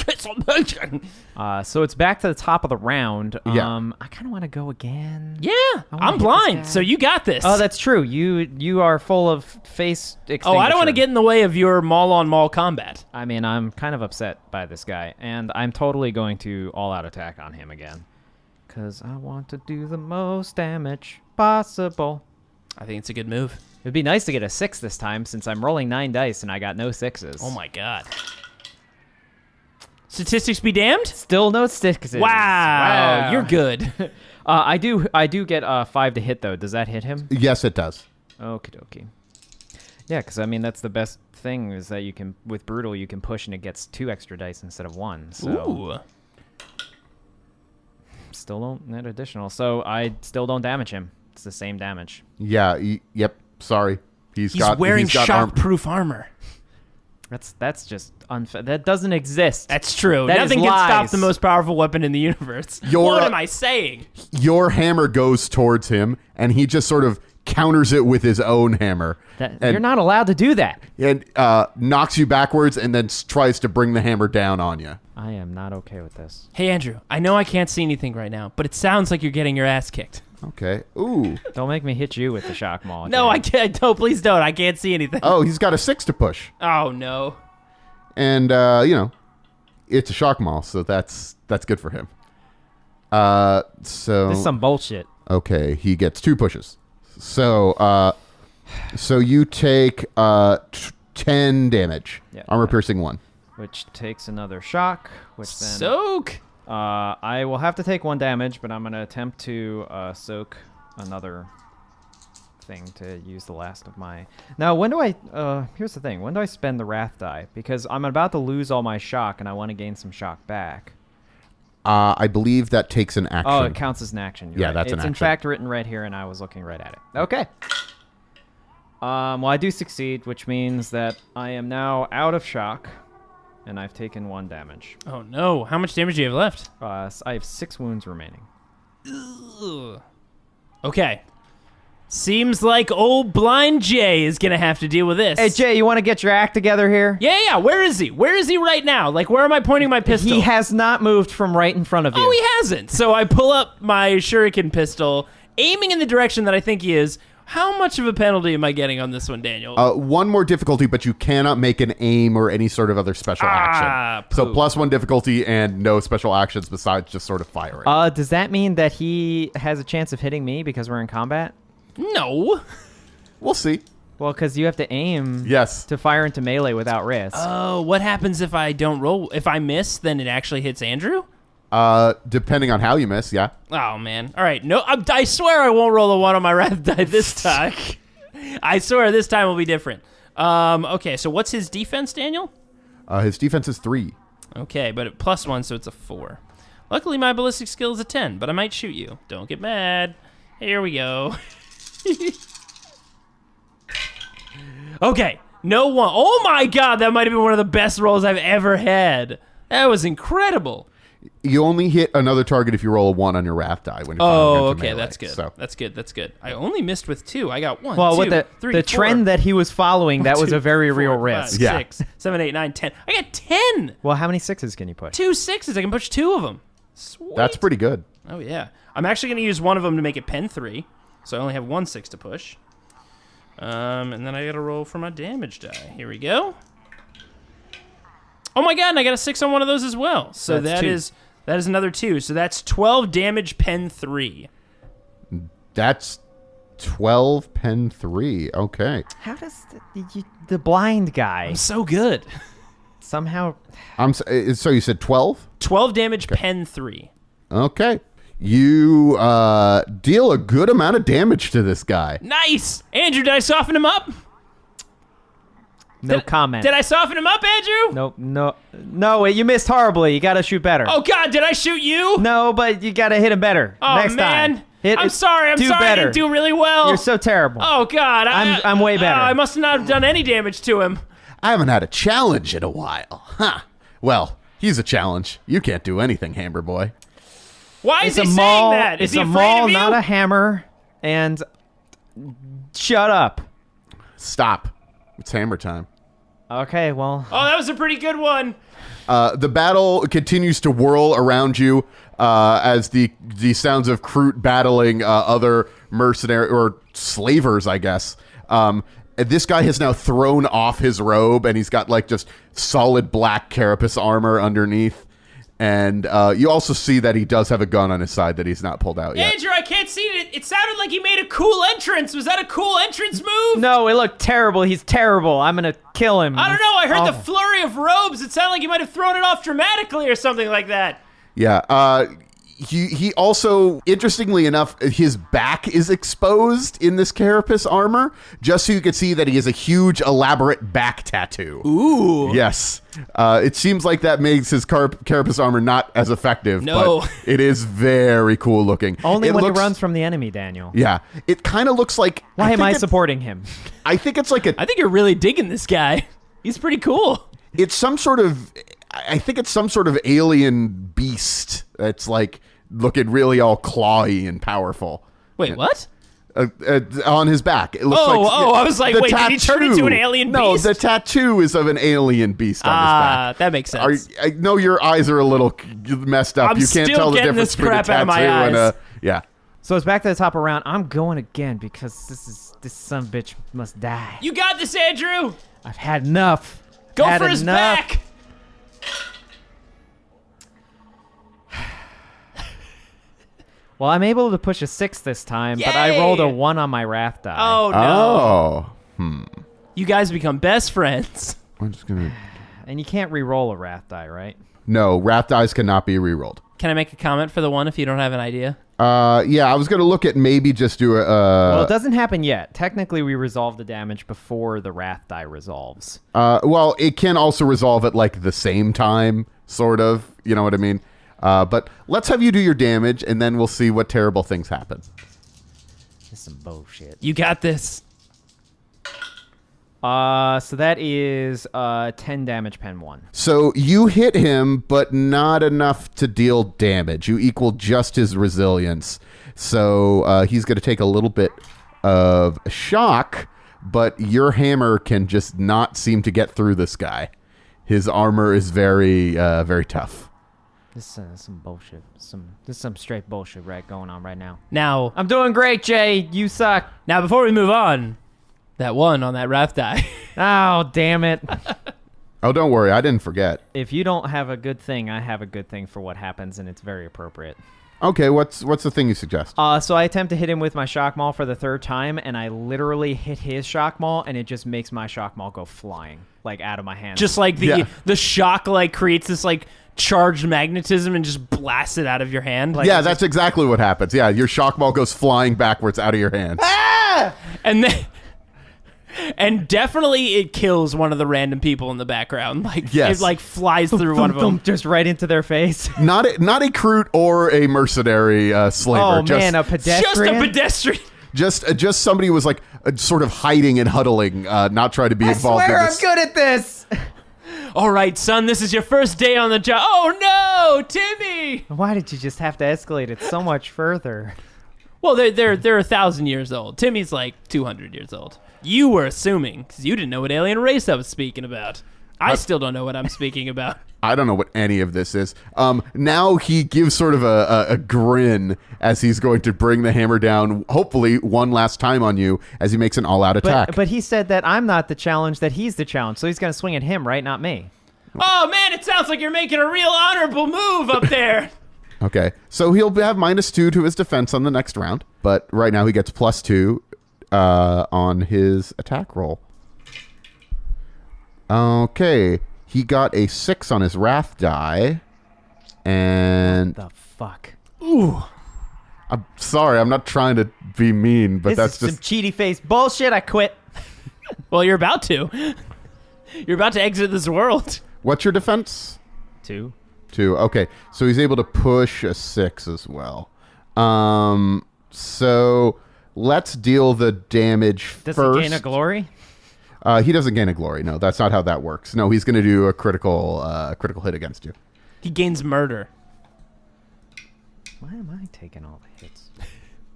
Speaker 4: It's amazing.
Speaker 3: So it's back to the top of the round.
Speaker 5: Yeah.
Speaker 3: I kind of want to go again.
Speaker 4: Yeah,
Speaker 3: wanna
Speaker 4: I'm
Speaker 3: hit this
Speaker 4: blind,
Speaker 3: guy.
Speaker 4: so you got this.
Speaker 3: Oh, that's true. You are full of face extinguisher.
Speaker 4: Oh, I don't want to get in the way of your mall-on-mall combat.
Speaker 3: I mean, I'm kind of upset by this guy, and I'm totally going to all-out attack on him again. Because I want to do the most damage possible.
Speaker 4: I think it's a good move.
Speaker 3: It'd be nice to get a 6 this time, since I'm rolling 9 dice and I got no 6s.
Speaker 4: Oh my God. Statistics be damned?
Speaker 3: Still no 6s.
Speaker 4: Wow, you're good.
Speaker 3: I do get 5 to hit, though. Does that hit him?
Speaker 5: Yes, it does.
Speaker 3: Okie dokie. Yeah, because I mean that's the best thing is that you can with brutal you can push and it gets 2 extra dice instead of 1. So
Speaker 4: Ooh.
Speaker 3: still don't net additional. So I still don't damage him. It's the same damage.
Speaker 5: Yeah. Yep. Sorry.
Speaker 4: He's wearing shock-proof armor.
Speaker 3: That's just unfair. That doesn't exist.
Speaker 4: That's true.
Speaker 3: That
Speaker 4: Nothing
Speaker 3: is
Speaker 4: can
Speaker 3: lies.
Speaker 4: stop the most powerful weapon in the universe. What am I saying?
Speaker 5: Your hammer goes towards him, and he just sort of counters it with his own hammer.
Speaker 3: You're not allowed to do that.
Speaker 5: And knocks you backwards and then tries to bring the hammer down on you.
Speaker 3: I am not okay with this.
Speaker 4: Hey, Andrew, I know I can't see anything right now, but it sounds like you're getting your ass kicked.
Speaker 5: Okay. Ooh.
Speaker 3: Don't make me hit you with the shock maul.
Speaker 4: No, I can't. No, please don't. I can't see anything.
Speaker 5: Oh, he's got a 6 to push.
Speaker 4: Oh, no.
Speaker 5: And, it's a shock maul, so that's good for him. So...
Speaker 3: This is some bullshit.
Speaker 5: Okay, he gets 2 pushes. So you take 10 damage.
Speaker 3: Yeah.
Speaker 5: Armor piercing 1.
Speaker 3: Which takes another shock, which then...
Speaker 4: Soak.
Speaker 3: I will have to take 1 damage, but I'm going to attempt to soak another thing to use the last of my... Now, when do I... here's the thing. When do I spend the Wrath die? Because I'm about to lose all my shock, and I want to gain some shock back.
Speaker 5: I believe that takes an action.
Speaker 3: Oh, it counts as an action. You're
Speaker 5: Yeah,
Speaker 3: right.
Speaker 5: that's an
Speaker 3: It's in
Speaker 5: action.
Speaker 3: fact written right here, and I was looking right at it. Okay. Well, I do succeed, which means that I am now out of shock, and I've taken 1 damage.
Speaker 4: Oh, no. How much damage do you have left?
Speaker 3: I have 6 wounds remaining.
Speaker 4: Ugh. Okay. Seems like old blind Jay is going to have to deal with this.
Speaker 3: Hey, Jay, you want to get your act together here?
Speaker 4: Yeah. Where is he? Where is he right now? Like, where am I pointing my pistol?
Speaker 3: He has not moved from right in front of you.
Speaker 4: Oh, he hasn't. So I pull up my shuriken pistol, aiming in the direction that I think he is. How much of a penalty am I getting on this one, Daniel?
Speaker 5: 1 more difficulty, but you cannot make an aim or any sort of other special action. So
Speaker 4: poop.
Speaker 5: +1 difficulty and no special actions besides just sort of firing.
Speaker 3: Does that mean that he has a chance of hitting me because we're in combat?
Speaker 4: No.
Speaker 5: We'll see.
Speaker 3: Well, because you have to aim
Speaker 5: Yes.
Speaker 3: to fire into melee without risk.
Speaker 4: Oh, what happens if I don't roll? If I miss, then it actually hits Andrew?
Speaker 5: Depending on how you miss, yeah.
Speaker 4: Oh, man. All right. No, I swear I won't roll a 1 on my wrath die this time. I swear this time will be different. Okay, so what's his defense, Daniel?
Speaker 5: His defense is 3.
Speaker 4: Okay, but at +1, so it's a 4. Luckily, my ballistic skill is a 10, but I might shoot you. Don't get mad. Here we go. Okay, no 1. Oh, my God, that might have been one of the best rolls I've ever had. That was incredible.
Speaker 5: You only hit another target if you roll a 1 on your wrath die. When you're firing against
Speaker 4: okay,
Speaker 5: melee,
Speaker 4: that's good.
Speaker 5: So.
Speaker 4: That's good. I only missed with 2. I got 1,
Speaker 3: Well,
Speaker 4: 2,
Speaker 3: with
Speaker 4: 3,
Speaker 3: the
Speaker 4: 4,
Speaker 3: trend that he was following, that was
Speaker 4: 2,
Speaker 3: a very
Speaker 4: 4,
Speaker 3: real
Speaker 4: 5,
Speaker 3: risk.
Speaker 5: Yeah.
Speaker 4: 6, 7, 8, 9, 10. I got 10.
Speaker 3: Well, how many 6s can you push?
Speaker 4: 2 6s. I can push 2 of them. Sweet.
Speaker 5: That's pretty good.
Speaker 4: Oh, yeah. I'm actually going to use one of them to make it pen 3. So I only have 1 6 to push. And then I got to roll for my damage die. Here we go. Oh my god, and I got a 6 on one of those as well. So
Speaker 3: That's 2.
Speaker 4: that is another 2. So that's 12 damage pen 3.
Speaker 5: That's 12 pen 3. Okay.
Speaker 3: How does the blind guy
Speaker 4: I'm so good.
Speaker 3: somehow...
Speaker 5: So you said 12?
Speaker 4: 12 damage pen 3.
Speaker 5: Okay. You deal a good amount of damage to this guy.
Speaker 4: Nice! Andrew, did I soften him up?
Speaker 3: No comment.
Speaker 4: Did I soften him up, Andrew?
Speaker 3: No, you missed horribly. You got to shoot better.
Speaker 4: Oh god, did I shoot you?
Speaker 3: No, but you got to hit him better.
Speaker 4: Oh
Speaker 3: next
Speaker 4: man.
Speaker 3: time.
Speaker 4: I'm sorry. I
Speaker 3: better.
Speaker 4: didn't do really well.
Speaker 3: You're so terrible.
Speaker 4: Oh god.
Speaker 3: I'm way better.
Speaker 4: I must not have done any damage to him.
Speaker 5: I haven't had a challenge in a while. Huh. Well, he's a challenge. You can't do anything, Hammer Boy.
Speaker 4: Why is
Speaker 3: It's
Speaker 4: he
Speaker 3: a
Speaker 4: saying
Speaker 3: maul.
Speaker 4: that? Is
Speaker 3: It's
Speaker 4: he
Speaker 3: a
Speaker 4: afraid
Speaker 3: maul,
Speaker 4: of you?
Speaker 3: not a hammer. And shut up.
Speaker 5: Stop. It's hammer time.
Speaker 3: Okay, well,
Speaker 4: Oh, that was a pretty good one.
Speaker 5: The battle continues to whirl around you as the sounds of Kroot battling other mercenary or slavers, I guess. This guy has now thrown off his robe, and he's got like just solid black carapace armor underneath. And you also see that he does have a gun on his side that he's not pulled out yet.
Speaker 4: Andrew, I can't see it. It sounded like he made a cool entrance. Was that a cool entrance move?
Speaker 3: no, it looked terrible. He's terrible. I'm going to kill him.
Speaker 4: I don't know. I heard the
Speaker 3: Oh.
Speaker 4: flurry of robes. It sounded like he might have thrown it off dramatically or something like that.
Speaker 5: Yeah. He also, interestingly enough, his back is exposed in this carapace armor, just so you can see that he has a huge, elaborate back tattoo.
Speaker 4: Ooh.
Speaker 5: Yes. It seems like that makes his carapace armor not as effective,
Speaker 4: No.
Speaker 5: but it is very cool looking.
Speaker 3: Only
Speaker 5: It
Speaker 3: when
Speaker 5: looks-
Speaker 3: he runs from the enemy, Daniel.
Speaker 5: Yeah. It kind of looks like...
Speaker 3: Why am
Speaker 5: think
Speaker 3: I
Speaker 5: it's-
Speaker 3: supporting him?
Speaker 5: I think it's like a...
Speaker 4: I think you're really digging this guy. He's pretty cool.
Speaker 5: It's some sort of... I think it's some sort of alien beast that's like looking really all clawy and powerful.
Speaker 4: Wait, what?
Speaker 5: On his back. It looks like,
Speaker 4: I was like,
Speaker 5: the
Speaker 4: wait, did he turn into an alien
Speaker 5: No,
Speaker 4: beast?
Speaker 5: the tattoo is of an alien beast on his back.
Speaker 4: That makes sense.
Speaker 5: I know your eyes are a little messed up.
Speaker 4: I'm
Speaker 5: you can't
Speaker 4: still
Speaker 5: tell the
Speaker 4: getting
Speaker 5: difference
Speaker 4: this
Speaker 5: between a
Speaker 4: crap out of my
Speaker 5: tattoo and
Speaker 4: eyes.
Speaker 5: yeah.
Speaker 3: So it's back to the top of round. I'm going again because this son of a bitch must die.
Speaker 4: You got this, Andrew.
Speaker 3: I've had enough.
Speaker 4: Go
Speaker 3: Had
Speaker 4: for his
Speaker 3: enough.
Speaker 4: back.
Speaker 3: Well, I'm able to push a 6 this time, but I
Speaker 4: Yay!
Speaker 3: rolled a 1 on my wrath die.
Speaker 4: Oh, no.
Speaker 5: Oh.
Speaker 4: You guys become best friends.
Speaker 5: I'm just gonna.
Speaker 3: And you can't re-roll a wrath die, right?
Speaker 5: No, wrath dice cannot be rerolled.
Speaker 4: Can I make a comment for the one if you don't have an idea?
Speaker 5: Yeah, I was gonna look at maybe just do a.
Speaker 3: Well, it doesn't happen yet. Technically, we resolve the damage before the wrath die resolves.
Speaker 5: Well, it can also resolve at like the same time, sort of. You know what I mean? But let's have you do your damage, and then we'll see what terrible things happen.
Speaker 3: This is some bullshit.
Speaker 4: You got this.
Speaker 3: So that is 10 damage, pen 1.
Speaker 5: So you hit him, but not enough to deal damage. You equal just his resilience. So he's going to take a little bit of shock, but your hammer can just not seem to get through this guy. His armor is very, very tough.
Speaker 3: This is some bullshit. This is some straight bullshit going on right now.
Speaker 4: Now,
Speaker 3: I'm doing great, Jay. You suck.
Speaker 4: before we move on, that one on that wrath die.
Speaker 3: Oh, damn it.
Speaker 5: Oh, don't worry. I didn't forget.
Speaker 3: If you don't have a good thing, I have a good thing for what happens, and it's very appropriate.
Speaker 5: Okay, what's the thing you suggest?
Speaker 3: So I attempt to hit him with my shock maul for the 3rd time, and I literally hit his shock maul, and it just makes my shock maul go flying, like out of my hand.
Speaker 4: Just like
Speaker 5: Yeah.
Speaker 4: the shock like creates this like charged magnetism and just blasts it out of your hand. Like,
Speaker 5: Yeah, that's exactly what happens. Yeah, your shock ball goes flying backwards out of your hands.
Speaker 4: and then and definitely it kills one of the random people in the background. Like
Speaker 5: Yes.
Speaker 4: it like flies through one of them.
Speaker 3: Just right into their face.
Speaker 5: Not a Kroot or a mercenary slaver.
Speaker 3: Oh,
Speaker 5: just,
Speaker 3: man, a
Speaker 4: Just
Speaker 3: pedestrian?
Speaker 4: a pedestrian.
Speaker 5: just somebody who was like sort of hiding and huddling, not trying to be
Speaker 3: I
Speaker 5: involved
Speaker 3: swear
Speaker 5: in
Speaker 3: I'm
Speaker 5: this.
Speaker 3: good at this.
Speaker 4: All right, son, this is your first day on the job. Oh, no, Timmy!
Speaker 3: Why did you just have to escalate it so much further?
Speaker 4: Well, they're 1,000 years old. Timmy's like 200 years old. You were assuming, because you didn't know what alien race I was speaking about. I still don't know what I'm speaking about.
Speaker 5: I don't know what any of this is. Now he gives sort of a grin as he's going to bring the hammer down, hopefully one last time on you as he makes an all-out attack.
Speaker 3: But he said that I'm not the challenge, that he's the challenge. So he's going to swing at him, right? Not me.
Speaker 4: Oh, man, it sounds like you're making a real honorable move up there.
Speaker 5: Okay, so he'll have -2 to his defense on the next round, but right now he gets +2 on his attack roll. Okay, he got a 6 on his wrath die, and...
Speaker 3: What the fuck?
Speaker 4: Ooh.
Speaker 5: I'm sorry, I'm not trying to be mean, but
Speaker 3: This is some cheaty face bullshit. I quit.
Speaker 4: Well, you're about to. You're about to exit this world.
Speaker 5: What's your defense?
Speaker 3: 2.
Speaker 5: 2. Okay, so he's able to push a 6 as well. So let's deal the damage
Speaker 3: Does
Speaker 5: first.
Speaker 3: he gain a glory?
Speaker 5: He doesn't gain a glory. No, that's not how that works. No, he's going to do a critical hit against you.
Speaker 4: He gains murder.
Speaker 3: Why am I taking all the hits?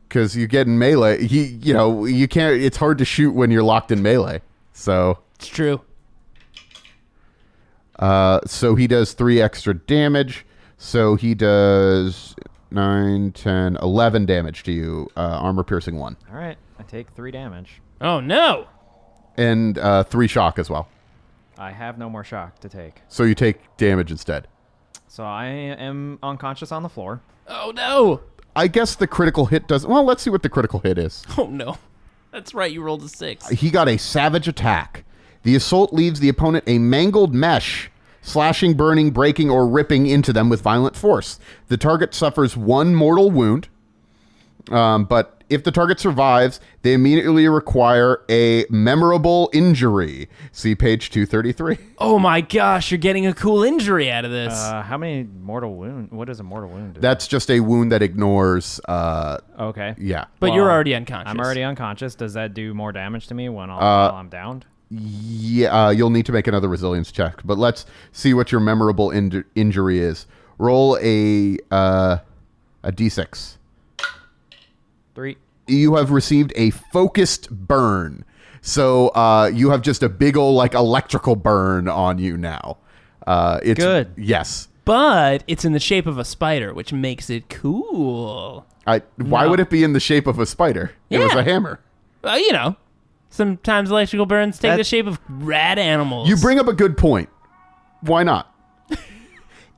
Speaker 5: Because you get in melee. You can't. It's hard to shoot when you're locked in melee. So
Speaker 4: It's true.
Speaker 5: So he does 3 extra damage. So he does 9, 10, 11 damage to you. Armor piercing 1.
Speaker 3: All right, I take 3 damage.
Speaker 4: Oh, no.
Speaker 5: And 3 shock as well.
Speaker 3: I have no more shock to take.
Speaker 5: So you take damage instead.
Speaker 3: So I am unconscious on the floor.
Speaker 4: Oh, no.
Speaker 5: I guess the critical hit doesn't... Well, let's see what the critical hit is.
Speaker 4: Oh, no. That's right, you rolled a 6.
Speaker 5: He got a savage attack. The assault leaves the opponent a mangled mesh, slashing, burning, breaking, or ripping into them with violent force. The target suffers 1 mortal wound, but if the target survives, they immediately require a memorable injury. See page 233.
Speaker 4: Oh, my gosh, you're getting a cool injury out of this.
Speaker 3: How many mortal wound? What does a mortal wound do?
Speaker 5: That's just a wound that ignores...
Speaker 3: okay.
Speaker 5: yeah.
Speaker 4: But
Speaker 3: Well,
Speaker 4: you're already unconscious.
Speaker 3: I'm already unconscious. Does that do more damage to me while I'm downed?
Speaker 5: Yeah, you'll need to make another resilience check. But let's see what your memorable injury is. Roll a d6.
Speaker 3: 3.
Speaker 5: You have received a focused burn. So you have just a big old like electrical burn on you now. It's
Speaker 3: good.
Speaker 5: Yes.
Speaker 4: But it's in the shape of a spider, which makes it cool.
Speaker 5: Why would it be in the shape of a spider? It was
Speaker 4: Yeah.
Speaker 5: a hammer.
Speaker 4: Well, sometimes electrical burns take the shape of rad animals.
Speaker 5: You bring up a good point. Why not?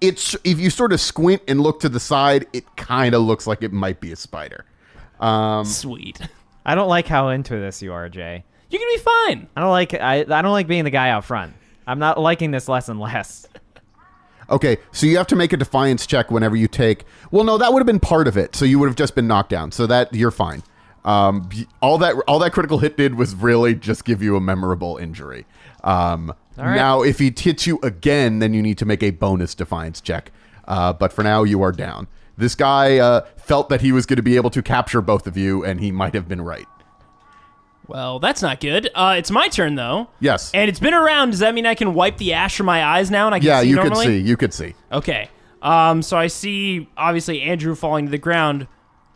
Speaker 5: It's if you sort of squint and look to the side, it kind of looks like it might be a spider.
Speaker 4: Sweet.
Speaker 3: I don't like how into this you are, Jay.
Speaker 4: You can be fine.
Speaker 3: I don't like being the guy out front. I'm not liking this less and less.
Speaker 5: Okay, so you have to make a defiance check whenever you take... Well, no, that would have been part of it, so you would have just been knocked down, so that you're fine. All that critical hit did was really just give you a memorable injury.
Speaker 3: right.
Speaker 5: Now, if he hits you again, then you need to make a bonus defiance check. But for now, you are down. This guy felt that he was going to be able to capture both of you, and he might have been right.
Speaker 4: Well, that's not good. It's my turn, though.
Speaker 5: Yes.
Speaker 4: And it's been around. Does that mean I can wipe the ash from my eyes now and I can see
Speaker 5: you
Speaker 4: normally?
Speaker 5: could see. You could see.
Speaker 4: Okay. So I see, obviously, Andrew falling to the ground.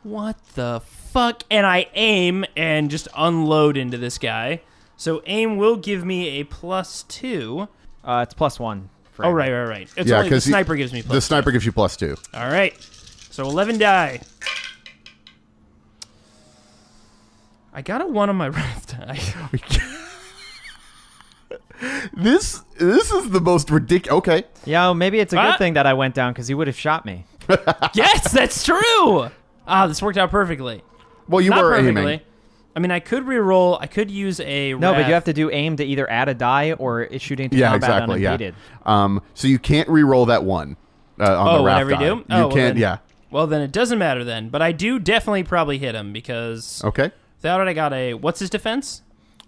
Speaker 4: What the fuck? And I aim and just unload into this guy. So aim will give me a +2.
Speaker 3: It's +1. For
Speaker 4: Oh,
Speaker 3: every-
Speaker 4: right. It's only the sniper gives me +2.
Speaker 5: The sniper gives you +2.
Speaker 4: All right. So 11 die. I got a 1 on my wrath die.
Speaker 5: This is the most ridiculous. Okay.
Speaker 3: Yeah, maybe it's a good
Speaker 4: What?
Speaker 3: thing that I went down because he would have shot me.
Speaker 4: Yes, that's true. This worked out perfectly.
Speaker 5: Well, you
Speaker 4: Not
Speaker 5: were
Speaker 4: perfectly.
Speaker 5: aiming.
Speaker 4: I mean, I could re-roll. I could use a
Speaker 3: No, but
Speaker 4: wrath.
Speaker 3: you have to do aim to either add a die or it's shooting to
Speaker 5: Yeah,
Speaker 3: combat
Speaker 5: exactly.
Speaker 3: unimpeded.
Speaker 5: Yeah. So you can't re-roll that 1 on the wrath
Speaker 4: whenever you
Speaker 5: die.
Speaker 4: do?
Speaker 5: You
Speaker 4: well
Speaker 5: can't.
Speaker 4: then-
Speaker 5: Yeah.
Speaker 4: Well, then it doesn't matter then. But I do definitely probably hit him because
Speaker 5: Okay.
Speaker 4: without it, I got a... What's his defense?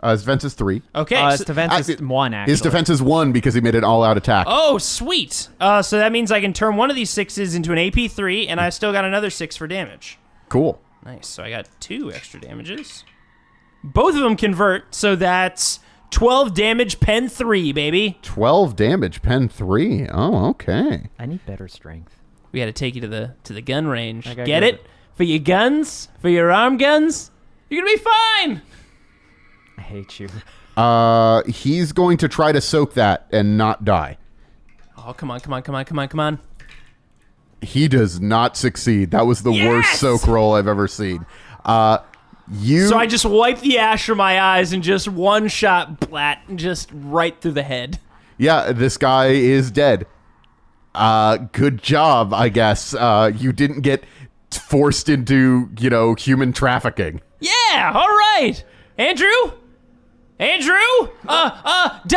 Speaker 5: His defense is 3.
Speaker 4: Okay.
Speaker 3: His
Speaker 4: so-
Speaker 3: defense is 1, actually.
Speaker 5: His defense is 1 because he made an all-out attack.
Speaker 4: Oh, sweet. So that means I can turn one of these 6s into an AP3, and I still got another 6 for damage.
Speaker 5: Cool.
Speaker 4: Nice. So I got 2 extra damages. Both of them convert, so that's 12 damage, pen 3, baby.
Speaker 5: 12 damage, pen 3. Oh, okay.
Speaker 3: I need better strength.
Speaker 4: We got to take you to the gun range.
Speaker 3: I gotta
Speaker 4: Get
Speaker 3: get
Speaker 4: it? For your guns? For your arm guns? You're going to be fine.
Speaker 3: I hate you.
Speaker 5: He's going to try to soak that and not die.
Speaker 4: Oh, come on.
Speaker 5: He does not succeed. That was the worst soak roll I've ever seen.
Speaker 4: So I just wipe the ash from my eyes and just one shot, blat, just right through the head.
Speaker 5: Yeah, this guy is dead. Good job, I guess. You didn't get forced into, human trafficking.
Speaker 4: Yeah, all right. Andrew?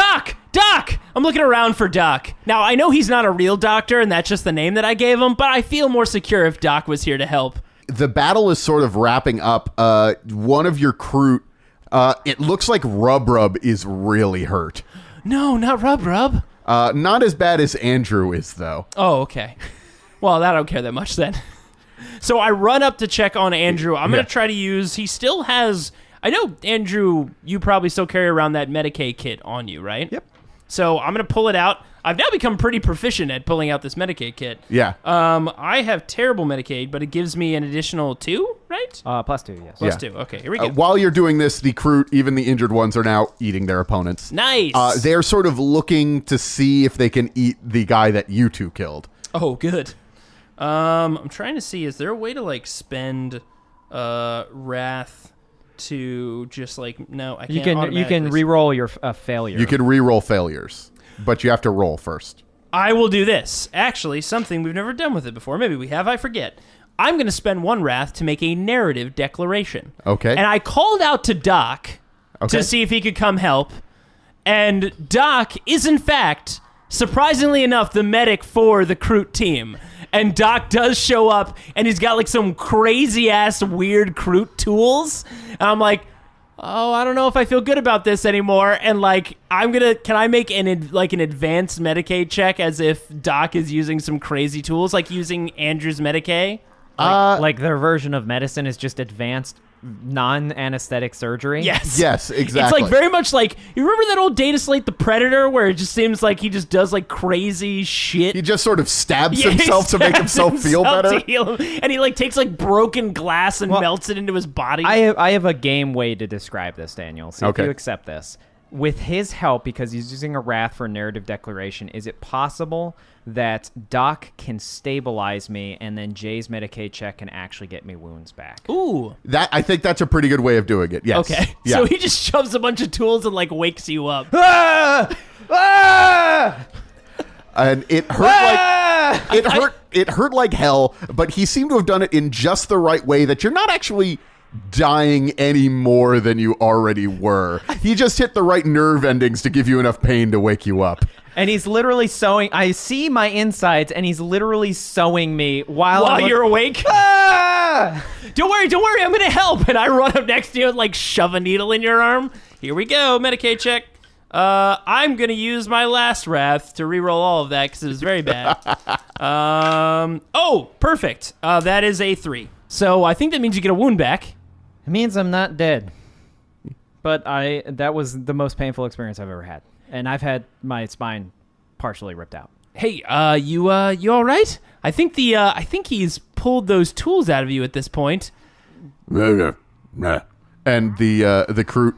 Speaker 4: Doc! I'm looking around for Doc. Now, I know he's not a real doctor, and that's just the name that I gave him, but I feel more secure if Doc was here to help.
Speaker 5: The battle is sort of wrapping up. One of your Kroot, it looks like Rub is really hurt.
Speaker 4: No, not Rub.
Speaker 5: Not as bad as Andrew is, though.
Speaker 4: Oh, okay. Well, I don't care that much then. So I run up to check on Andrew. I'm going to try to use... He still has... I know, Andrew, you probably still carry around that Medicaid kit on you, right?
Speaker 3: Yep.
Speaker 4: So I'm going to pull it out. I've now become pretty proficient at pulling out this Medicaid kit.
Speaker 5: Yeah.
Speaker 4: I have terrible Medicaid, but it gives me an additional 2, right?
Speaker 3: +2, yes.
Speaker 4: Plus 2. Okay, here we go.
Speaker 5: While you're doing this, the Kroot, even the injured ones, are now eating their opponents.
Speaker 4: Nice.
Speaker 5: They're sort of looking to see if they can eat the guy that you two killed.
Speaker 4: Oh, good. I'm trying to see, is there a way to, spend Wrath to just, no, I can't
Speaker 3: You can re-roll your failure.
Speaker 5: You can re-roll failures, but you have to roll first.
Speaker 4: I will do this. Actually, something we've never done with it before. Maybe we have, I forget. I'm going to spend 1 Wrath to make a narrative declaration.
Speaker 5: Okay.
Speaker 4: And I called out to Doc to see if he could come help. And Doc is, in fact, surprisingly enough, the medic for the Kroot team. And Doc does show up, and he's got, some crazy-ass weird Kroot tools. And I'm like, oh, I don't know if I feel good about this anymore. And, can I make an advanced Medicaid check as if Doc is using some crazy tools, like using Andrew's Medicaid?
Speaker 3: Like their version of medicine is just advanced non-anesthetic surgery?
Speaker 4: Yes.
Speaker 5: Yes, exactly.
Speaker 4: It's very much like, you remember that old Data Slate the Predator where it just seems like he just does crazy shit?
Speaker 5: He just sort of stabs himself to make himself feel better.
Speaker 4: To heal him. And he takes broken glass and melts it into his body.
Speaker 3: I have a game way to describe this, Daniel. See if
Speaker 5: Okay.
Speaker 3: you accept this. With his help, because he's using a Wrath for narrative declaration, is it possible that Doc can stabilize me and then Jay's Medicaid check can actually get me wounds back?
Speaker 4: Ooh.
Speaker 5: I think that's a pretty good way of doing it. Yes.
Speaker 4: Okay.
Speaker 5: Yeah.
Speaker 4: So he just shoves a bunch of tools and wakes you up.
Speaker 3: Ah! Ah!
Speaker 5: And it hurt it hurt like hell, but he seemed to have done it in just the right way that you're not actually dying any more than you already were. He just hit the right nerve endings to give you enough pain to wake you up.
Speaker 3: And he's literally sewing. I see my insides, and he's literally sewing me while
Speaker 4: you're awake.
Speaker 3: Ah!
Speaker 4: Don't worry, I'm gonna help. And I run up next to you and shove a needle in your arm. Here we go, Medicaid check. I'm gonna use my last Wrath to reroll all of that because it was very bad. Oh, perfect. That is a 3. So I think that means you get a wound back.
Speaker 3: It means I'm not dead. But that was the most painful experience I've ever had. And I've had my spine partially ripped out.
Speaker 4: Hey, you all right? I think he's pulled those tools out of you at this point.
Speaker 5: And the Kroot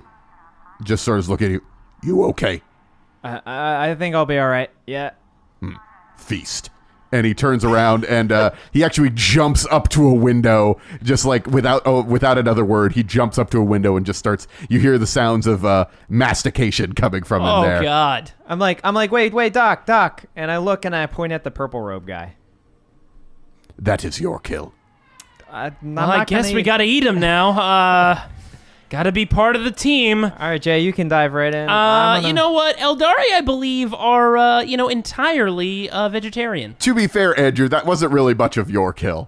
Speaker 5: just sort of looking at you. You okay?
Speaker 3: I think I'll be all right. Yeah.
Speaker 5: Feast. And he turns around and he actually jumps up to a window, just without another word. He jumps up to a window and just starts. You hear the sounds of mastication coming from in there.
Speaker 4: Oh God!
Speaker 3: I'm like, wait, Doc, and I look and I point at the purple robe guy.
Speaker 5: That is your kill.
Speaker 4: I guess we gotta eat him now. Gotta be part of the team.
Speaker 3: All right, Jay, you can dive right in.
Speaker 4: You know what? Eldari, I believe, are, entirely vegetarian.
Speaker 5: To be fair, Andrew, that wasn't really much of your kill.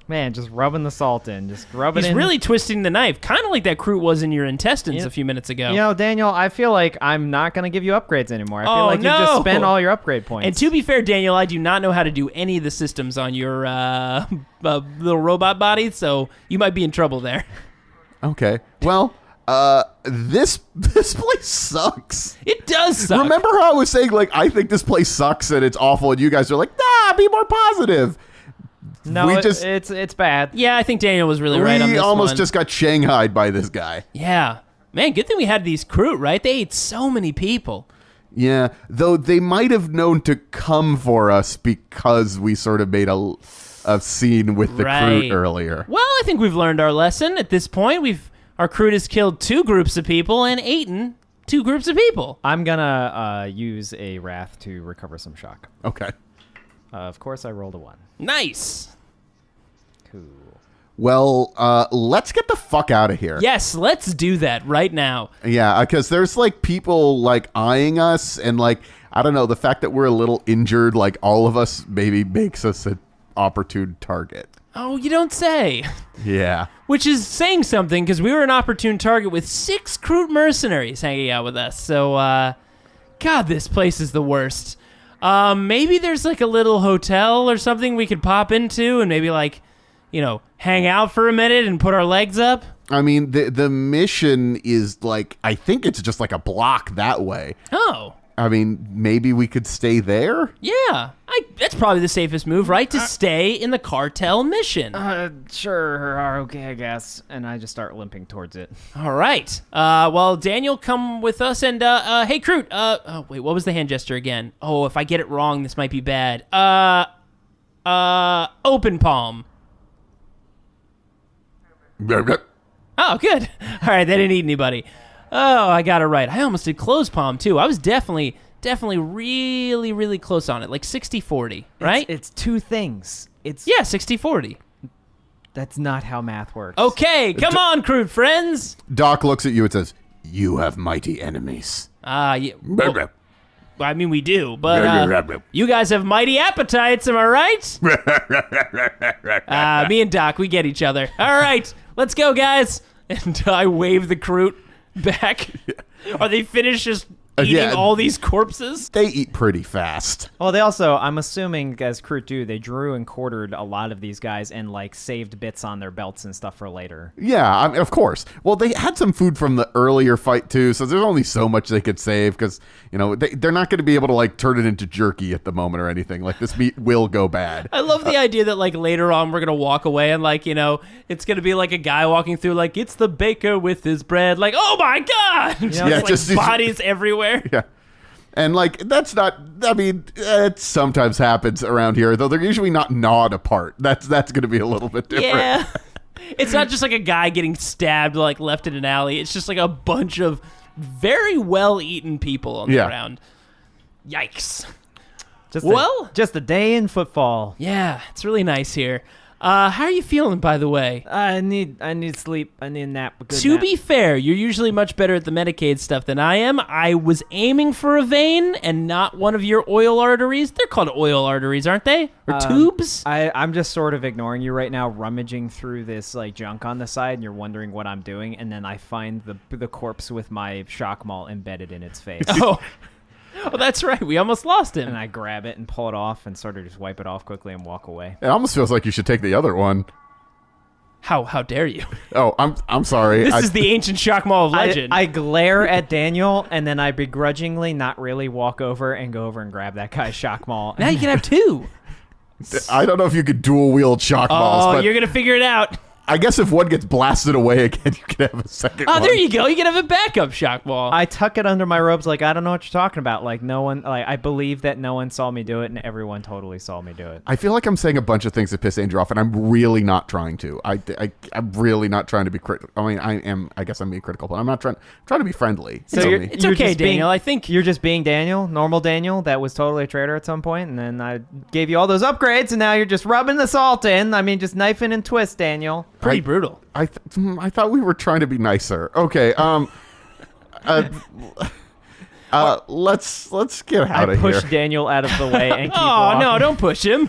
Speaker 3: Man, just rubbing the salt in. Just rub it in.
Speaker 4: He's really twisting the knife, kind of like that Kroot was in your intestines a few minutes ago.
Speaker 3: You know, Daniel, I feel like I'm not going to give you upgrades anymore. I feel like you just spent all your upgrade points.
Speaker 4: And to be fair, Daniel, I do not know how to do any of the systems on your little robot body, so you might be in trouble there.
Speaker 5: Okay. Well, This place sucks.
Speaker 4: It does suck.
Speaker 5: Remember how I was saying, like, I think this place sucks and it's awful, and you guys are like, nah, be more positive.
Speaker 3: No, it's bad.
Speaker 4: Yeah, I think Daniel was really right on this
Speaker 5: We almost
Speaker 4: one.
Speaker 5: just got shanghaied by this guy.
Speaker 4: Yeah. Man, good thing we had these Kroot, right? They ate so many people.
Speaker 5: Yeah, though they might have known to come for us because we sort of made a scene with the
Speaker 4: Right.
Speaker 5: Kroot earlier.
Speaker 4: Well, I think we've learned our lesson. At this point, our Kroot has killed 2 groups of people and eaten 2 groups of people.
Speaker 3: I'm gonna use a wrath to recover some shock.
Speaker 5: Okay.
Speaker 3: Of course, I rolled a 1.
Speaker 4: Nice.
Speaker 3: Cool.
Speaker 5: Well, let's get the fuck out of here.
Speaker 4: Yes, let's do that right now.
Speaker 5: Yeah, because there's like people like eyeing us, and like I don't know, the fact that we're a little injured, like all of us, maybe makes us an opportune target.
Speaker 4: Oh, you don't say.
Speaker 5: Yeah.
Speaker 4: Which is saying something, because we were an opportune target with 6 Kroot mercenaries hanging out with us. So, God, this place is the worst. Maybe there's like a little hotel or something we could pop into and maybe like, hang out for a minute and put our legs up.
Speaker 5: I mean, the mission is like, I think it's just like a block that way.
Speaker 4: Oh.
Speaker 5: I mean, maybe we could stay there?
Speaker 4: Yeah. That's probably the safest move, right? To stay in the Cartel Mission.
Speaker 3: Sure, okay, I guess. And I just start limping towards it.
Speaker 4: All right. Well, Daniel, come with us, and hey, Kroot. Wait, what was the hand gesture again? Oh, if I get it wrong, this might be bad. Open palm. Oh, good. All right, they didn't eat anybody. Oh, I got it right. I almost did close palm too. I was definitely really, really close on it, like 60-40, right?
Speaker 3: It's 2 things. It's
Speaker 4: Yeah, 60-40.
Speaker 3: That's not how math works.
Speaker 4: Okay, come on, Kroot friends.
Speaker 5: Doc looks at you and says, "You have mighty enemies."
Speaker 4: Yeah. Well, I mean, we do, but you guys have mighty appetites, am I right? Me and Doc, we get each other. All right, let's go, guys. And I wave the Kroot back. Are they finished just eating all these corpses?
Speaker 5: They eat pretty fast.
Speaker 3: Well, they also, I'm assuming, as Kroot do, they drew and quartered a lot of these guys and, like, saved bits on their belts and stuff for later.
Speaker 5: Yeah, I mean, of course. Well, they had some food from the earlier fight, too, so there's only so much they could save, because, they're not going to be able to, like, turn it into jerky at the moment or anything. Like, this meat will go bad.
Speaker 4: I love the idea that, like, later on we're going to walk away and, like, it's going to be like a guy walking through, like, it's the baker with his bread. Like, oh, my God! Just bodies everywhere.
Speaker 5: Yeah. And, like, that's not, I mean, it sometimes happens around here, though they're usually not gnawed apart. That's going to be a little bit different.
Speaker 4: Yeah. It's not just like a guy getting stabbed, like, left in an alley. It's just like a bunch of very well-eaten people on the ground. Yikes.
Speaker 3: Just a day in Footfall.
Speaker 4: Yeah, it's really nice here. How are you feeling, by the way?
Speaker 3: I need sleep. I need a nap.
Speaker 4: Be fair, you're usually much better at the Medicaid stuff than I am. I was aiming for a vein and not one of your oil arteries. They're called oil arteries, aren't they? Or tubes?
Speaker 3: I'm just sort of ignoring you right now, rummaging through this like junk on the side, and you're wondering what I'm doing, and then I find the corpse with my shock maul embedded in its face.
Speaker 4: Oh, that's right. We almost lost him.
Speaker 3: And I grab it and pull it off and sort of just wipe it off quickly and walk away.
Speaker 5: It almost feels like you should take the other one.
Speaker 4: How dare you?
Speaker 5: Oh, I'm sorry.
Speaker 4: This is the ancient shock maul of legend.
Speaker 3: I glare at Daniel, and then I begrudgingly, not really, walk over and go over and grab that guy's shock maul.
Speaker 4: Now you can have 2.
Speaker 5: I don't know if you could dual wield shock balls, but
Speaker 4: you're going to figure it out.
Speaker 5: I guess if one gets blasted away again, you can have a second one.
Speaker 4: Oh, there you go. You can have a backup shock ball.
Speaker 3: I tuck it under my robes like, I don't know what you're talking about. Like, no one, like, I believe that no one saw me do it, and everyone totally saw me do it.
Speaker 5: I feel like I'm saying a bunch of things that piss Andrew off, and I'm really not trying to. I'm really not trying to be critical. I mean, I guess I'm being critical, but I'm not trying to be friendly.
Speaker 3: So
Speaker 4: it's okay, Daniel. I think
Speaker 3: you're just being Daniel, normal Daniel, that was totally a traitor at some point, and then I gave you all those upgrades, and now you're just rubbing the salt in. I mean, just knifing and twist, Daniel.
Speaker 4: Pretty brutal.
Speaker 5: I thought we were trying to be nicer. Okay. Let's get out of here.
Speaker 3: I push Daniel out of the way and keep walking.
Speaker 4: No, don't push him.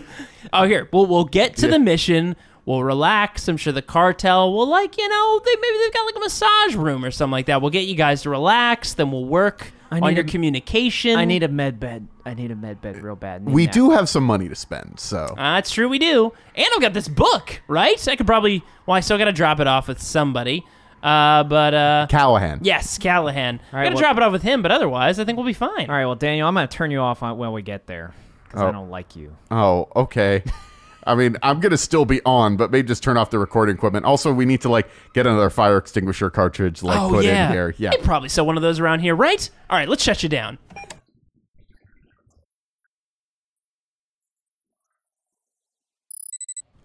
Speaker 4: Oh, here. We'll get to the mission. We'll relax. I'm sure the cartel will, like, maybe they've got like a massage room or something like that. We'll get you guys to relax. Then we'll work on your communication.
Speaker 3: I need a med bed. Real bad.
Speaker 5: We do have some money to spend, so.
Speaker 4: That's true, we do. And I've got this book, right? I could probably, I still got to drop it off with somebody.
Speaker 5: Callahan.
Speaker 4: Yes, Callahan.
Speaker 3: All right,
Speaker 4: Gotta drop it off with him, but otherwise, I think we'll be fine.
Speaker 3: All right, well, Daniel, I'm going to turn you off when we get there because I don't like you.
Speaker 5: Oh, okay. I mean, I'm going to still be on, but maybe just turn off the recording equipment. Also, we need to, get another fire extinguisher cartridge, put in here. Yeah.
Speaker 4: They probably sell one of those around here, right? All right, let's shut you down.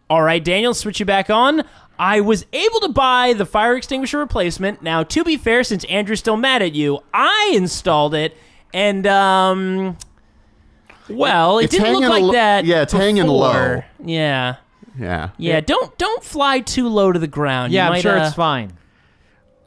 Speaker 4: All right, Daniel, switch you back on. I was able to buy the fire extinguisher replacement. Now, to be fair, since Andrew's still mad at you, I installed it, and, well, it didn't look like that.
Speaker 5: Yeah, it's hanging low.
Speaker 4: Yeah.
Speaker 5: Yeah.
Speaker 4: Don't fly too low to the ground.
Speaker 3: Yeah, I'm sure it's fine.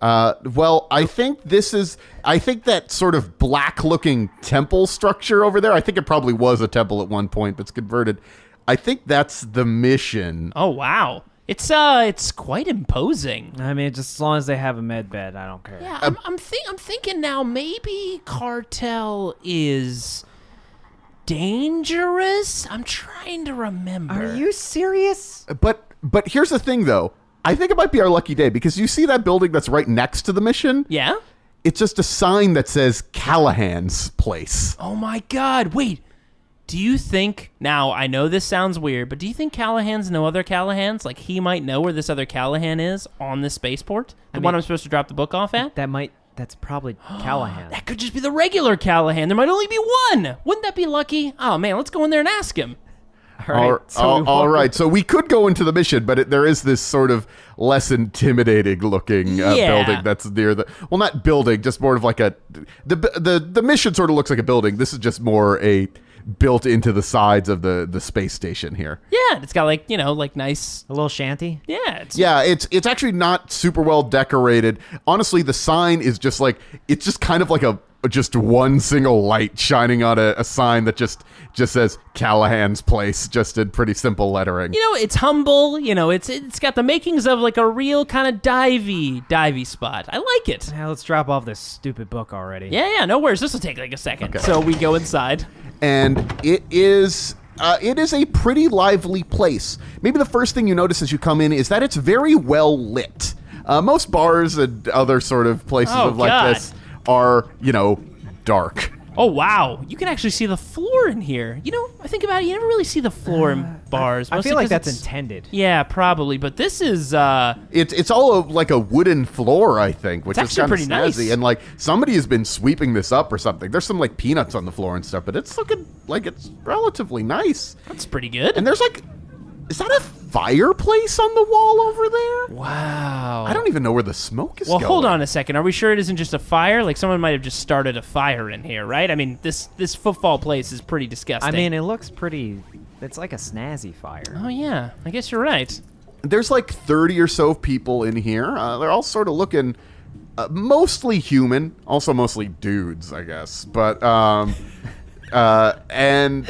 Speaker 5: Well, I think that sort of black-looking temple structure over there, I think it probably was a temple at one point, but it's converted. I think that's the mission.
Speaker 4: Oh, wow. It's quite imposing.
Speaker 3: I mean, just as long as they have a med bed, I don't care.
Speaker 4: Yeah, I'm thinking now maybe Cartel is dangerous. I'm trying to remember.
Speaker 3: Are you serious?
Speaker 5: But here's the thing, though. I think it might be our lucky day, because you see that building that's right next to the mission?
Speaker 4: Yeah?
Speaker 5: It's just a sign that says Callahan's place.
Speaker 4: Oh my God! Wait. Do you think, now I know this sounds weird, but do you think Callahan's know other Callahans? Like he might know where this other Callahan is on this spaceport? The one I'm supposed to drop the book off at?
Speaker 3: That's probably Callahan.
Speaker 4: That could just be the regular Callahan. There might only be one. Wouldn't that be lucky? Oh man, let's go in there and ask him.
Speaker 5: All right. So we could go into the mission, but there is this sort of less intimidating looking building that's near the. Well, not building, just more of like the mission sort of looks like a building. This is just more built into the sides of the space station here.
Speaker 4: Yeah, it's got nice
Speaker 3: a little shanty.
Speaker 4: Yeah,
Speaker 5: it's actually not super well decorated. Honestly, the sign is just it's just kind of like just one single light shining on a sign that just says Callahan's place, just in pretty simple lettering.
Speaker 4: It's humble. It's got the makings of like a real kind of divey spot. I like it.
Speaker 3: Yeah, let's drop off this stupid book already.
Speaker 4: Yeah, no worries. This will take like a second.
Speaker 5: Okay.
Speaker 4: So we go inside.
Speaker 5: And it is a pretty lively place. Maybe the first thing you notice as you come in is that it's very well lit. Most bars and other sort of places like this are, dark.
Speaker 4: Oh, wow. You can actually see the floor in here. I think about it, you never really see the floor in bars.
Speaker 3: I feel like that's intended.
Speaker 4: Yeah, probably. But this is...
Speaker 5: It's all like a wooden floor, I think, which is kind of
Speaker 4: pretty
Speaker 5: snazzy.
Speaker 4: nice.
Speaker 5: And somebody has been sweeping this up or something. There's some peanuts on the floor and stuff, but it's looking like it's relatively nice.
Speaker 4: That's pretty good.
Speaker 5: And there's is that a fireplace on the wall over there?
Speaker 4: Wow.
Speaker 5: I don't even know where the smoke is
Speaker 4: going.
Speaker 5: going.
Speaker 4: Well, hold on a second. Are we sure it isn't just a fire? Like someone might have just started a fire in here, right? I mean, this Footfall place is pretty disgusting.
Speaker 3: I mean, it looks pretty... It's like a snazzy fire.
Speaker 4: Oh, yeah. I guess you're right.
Speaker 5: There's 30 or so people in here. They're all sort of looking mostly human, also mostly dudes, I guess. But... and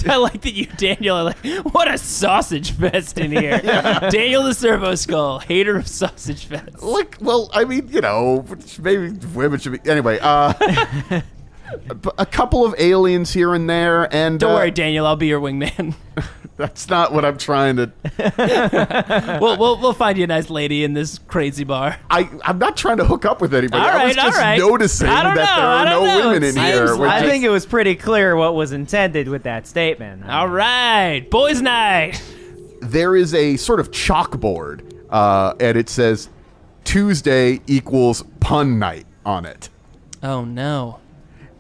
Speaker 4: I like that you, Daniel, are like, what a sausage fest in here. Daniel the Servo Skull, hater of sausage fest.
Speaker 5: Well, I mean, maybe women should be. Anyway, a couple of aliens here and there, and
Speaker 4: don't worry, Daniel, I'll be your wingman.
Speaker 5: That's not what I'm trying to.
Speaker 4: We'll find you a nice lady in this crazy bar.
Speaker 5: I'm not trying to hook up with anybody.
Speaker 4: All right,
Speaker 5: I was just noticing that there are no women in here.
Speaker 3: I think it was pretty clear what was intended with that statement.
Speaker 4: All right, boys' night.
Speaker 5: There is a sort of chalkboard, and it says Tuesday equals pun night on it.
Speaker 4: Oh no,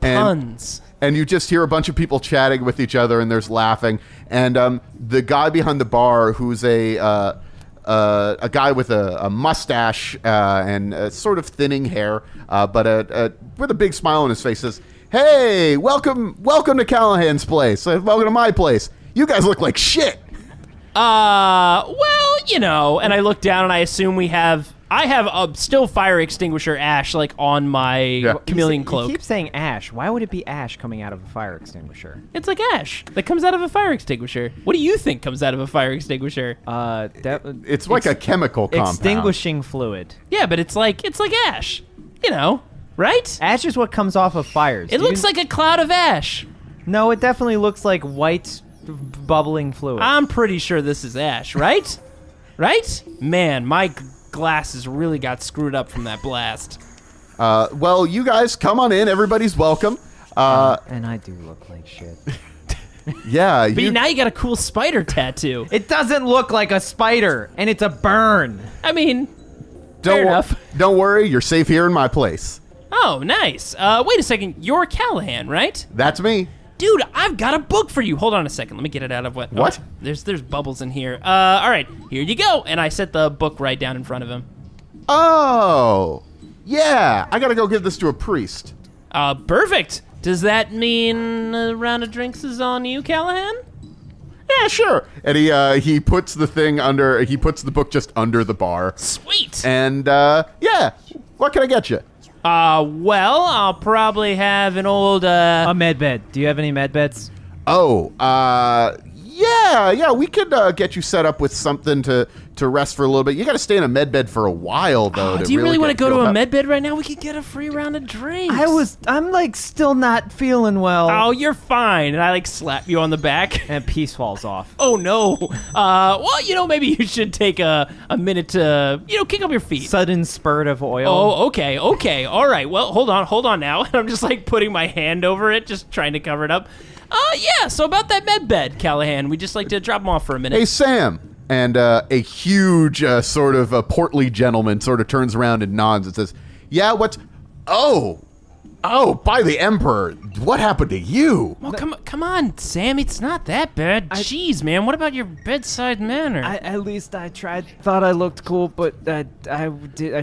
Speaker 4: puns.
Speaker 5: And you just hear a bunch of people chatting with each other, and there's laughing. And the guy behind the bar, who's a guy with a mustache and sort of thinning hair, but with a big smile on his face, says, "Hey, welcome to Callahan's place. Welcome to my place. You guys look like shit."
Speaker 4: Well, and I look down and I assume I have a still fire extinguisher ash on my chameleon cloak.
Speaker 3: You keep saying ash. Why would it be ash coming out of a fire extinguisher?
Speaker 4: It's like ash that comes out of a fire extinguisher. What do you think comes out of a fire extinguisher?
Speaker 5: It's like a chemical compound.
Speaker 3: Extinguishing fluid.
Speaker 4: Yeah, but it's like ash. Right?
Speaker 3: Ash is what comes off of fires.
Speaker 4: It looks like a cloud of ash.
Speaker 3: No, it definitely looks like white bubbling fluid.
Speaker 4: I'm pretty sure this is ash, right? Right? Man, my glasses really got screwed up from that blast.
Speaker 5: Well, you guys, come on in. Everybody's welcome.
Speaker 3: And I do look like shit.
Speaker 5: Yeah.
Speaker 4: But now you got a cool spider tattoo.
Speaker 3: It doesn't look like a spider, and it's a burn.
Speaker 4: I mean, fair enough.
Speaker 5: Don't worry. You're safe here in my place.
Speaker 4: Oh, nice. Wait a second. You're Callahan, right?
Speaker 5: That's me.
Speaker 4: Dude, I've got a book for you. Hold on a second. Let me get it out of what?
Speaker 5: What?
Speaker 4: Oh, there's bubbles in here. All right. Here you go. And I set the book right down in front of him.
Speaker 5: Oh. Yeah. I got to go give this to a priest.
Speaker 4: Perfect. Does that mean a round of drinks is on you, Callahan?
Speaker 5: Yeah, sure. And he puts the thing under. He puts the book just under the bar.
Speaker 4: Sweet.
Speaker 5: And yeah, what can I get you?
Speaker 4: Well, I'll probably have an old
Speaker 3: A med bed. Do you have any med beds?
Speaker 5: Oh, yeah, we could get you set up with something to rest for a little bit. You got to stay in a med bed for a while, though.
Speaker 4: Do you really want to go to a med bed right now? We could get a free round of drinks.
Speaker 3: I'm like still not feeling well.
Speaker 4: Oh, you're fine. And I like slap you on the back.
Speaker 3: And peace falls off.
Speaker 4: Oh no. Well, maybe you should take a minute to, kick up your feet.
Speaker 3: Sudden spurt of oil.
Speaker 4: Oh, okay. All right. Well, hold on now. And I'm just like putting my hand over it, just trying to cover it up. Yeah, so about that med bed, Callahan, we just like to drop him off for a minute.
Speaker 5: Hey, Sam. And a huge sort of portly gentleman sort of turns around and nods and says, yeah, what's... Oh, by the Emperor, what happened to you?
Speaker 4: Well, come on, Sam, it's not that bad. Jeez, man, what about your bedside manner?
Speaker 3: At least I tried. Thought I looked cool, but I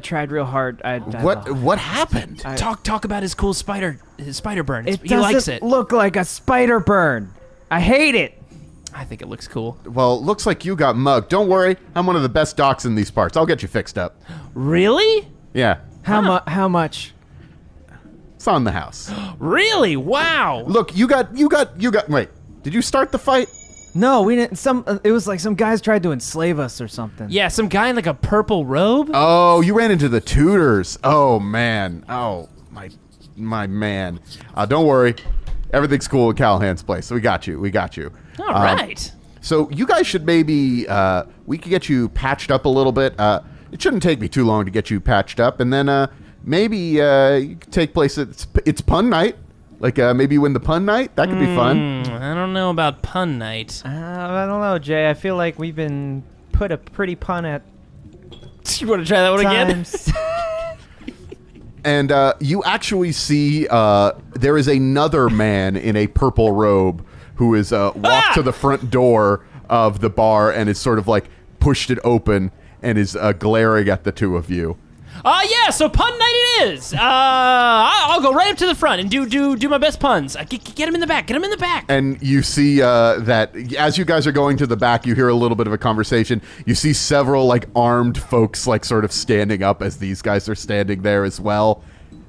Speaker 3: tried real hard.
Speaker 5: What happened?
Speaker 4: Talk about his cool spider burn.
Speaker 3: It
Speaker 4: He likes it.
Speaker 3: doesn't look like a spider burn. I hate it.
Speaker 4: I think it looks cool.
Speaker 5: Well, looks like you got mugged. Don't worry, I'm one of the best docs in these parts. I'll get you fixed up.
Speaker 4: Really?
Speaker 5: Yeah.
Speaker 3: How much?
Speaker 5: It's on the house.
Speaker 4: Really? Wow.
Speaker 5: Look, you got. Wait, did you start the fight?
Speaker 3: No, we didn't. It was like some guys tried to enslave us or something.
Speaker 4: Yeah, some guy in like a purple robe.
Speaker 5: Oh, you ran into the tutors. Oh man. Oh my man. Don't worry, everything's cool at Callahan's place. We got you.
Speaker 4: All right.
Speaker 5: So you guys should maybe we could get you patched up a little bit. It shouldn't take me too long to get you patched up, and then maybe you could take place at it's pun night. Like maybe you win the pun night. That could be fun.
Speaker 4: I don't know about pun night.
Speaker 3: I don't know, Jay. I feel like we've been put a pretty pun at.
Speaker 4: You want to try that one
Speaker 3: times.
Speaker 4: again?
Speaker 5: And you actually see there is another man in a purple robe who is walked to the front door of the bar and is sort of like pushed it open and is glaring at the two of you.
Speaker 4: Yeah, so pun night it is. I'll go right up to the front and do my best puns. Get him in the back.
Speaker 5: And you see that as you guys are going to the back, you hear a little bit of a conversation. You see several like armed folks like sort of standing up as these guys are standing there as well.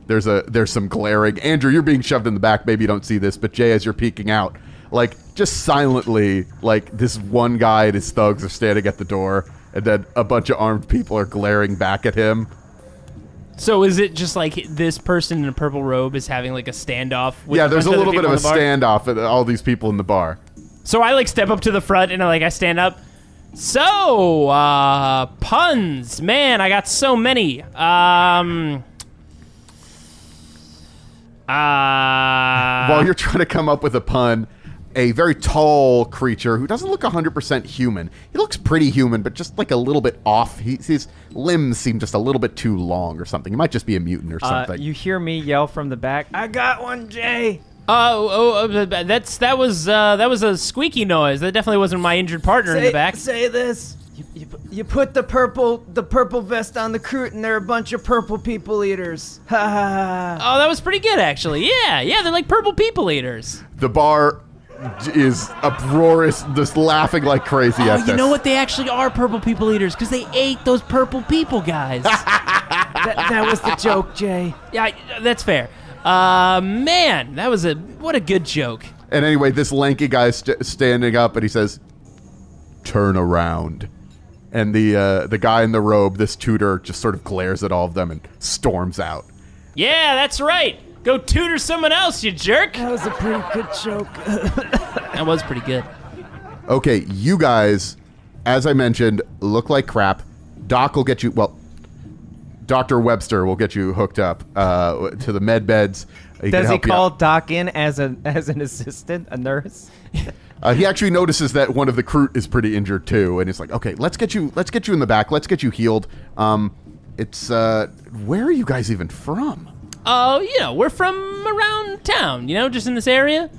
Speaker 5: There's some glaring. Andrew, you're being shoved in the back. Maybe you don't see this, but Jay, as you're peeking out, like just silently, like this one guy and his thugs are standing at the door, and then a bunch of armed people are glaring back at him.
Speaker 4: So is it just like this person in a purple robe is having like a standoff? With
Speaker 5: Yeah, there's a little bit of a
Speaker 4: bar?
Speaker 5: standoff at all these people in the bar.
Speaker 4: So I like step up to the front and I stand up. So, puns. Man, I got so many.
Speaker 5: While you're trying to come up with a pun, a very tall creature who doesn't look 100% human. He looks pretty human, but just like a little bit off. His limbs seem just a little bit too long or something. He might just be a mutant or something.
Speaker 3: You hear me yell from the back, I got one, Jay.
Speaker 4: That was a squeaky noise. That definitely wasn't my injured partner in the back.
Speaker 3: Say this. You put the purple vest on the Kroot, and they're a bunch of purple people eaters. Ha ha ha.
Speaker 4: Oh, that was pretty good, actually. Yeah, they're like purple people eaters.
Speaker 5: The bar is uproarious, just laughing like crazy at this.
Speaker 4: You know what? They actually are purple people eaters because they ate those purple people guys.
Speaker 3: that was the joke, Jay.
Speaker 4: Yeah, that's fair. Man, what a good joke.
Speaker 5: And anyway, this lanky guy's standing up, and he says, "Turn around." And the guy in the robe, this tutor, just sort of glares at all of them and storms out.
Speaker 4: Yeah, that's right. Go tutor someone else, you jerk.
Speaker 3: That was a pretty good joke.
Speaker 4: That was pretty good.
Speaker 5: Okay, you guys, as I mentioned, look like crap. Doc will get you... Well, Dr. Webster will get you hooked up to the med beds.
Speaker 3: Does he call Doc in as an assistant, a nurse?
Speaker 5: He actually notices that one of the Kroot is pretty injured too, and he's like, "Okay, let's get you in the back. Let's get you healed." It's where are you guys even from?
Speaker 4: Oh, we're from around town. Just in this area.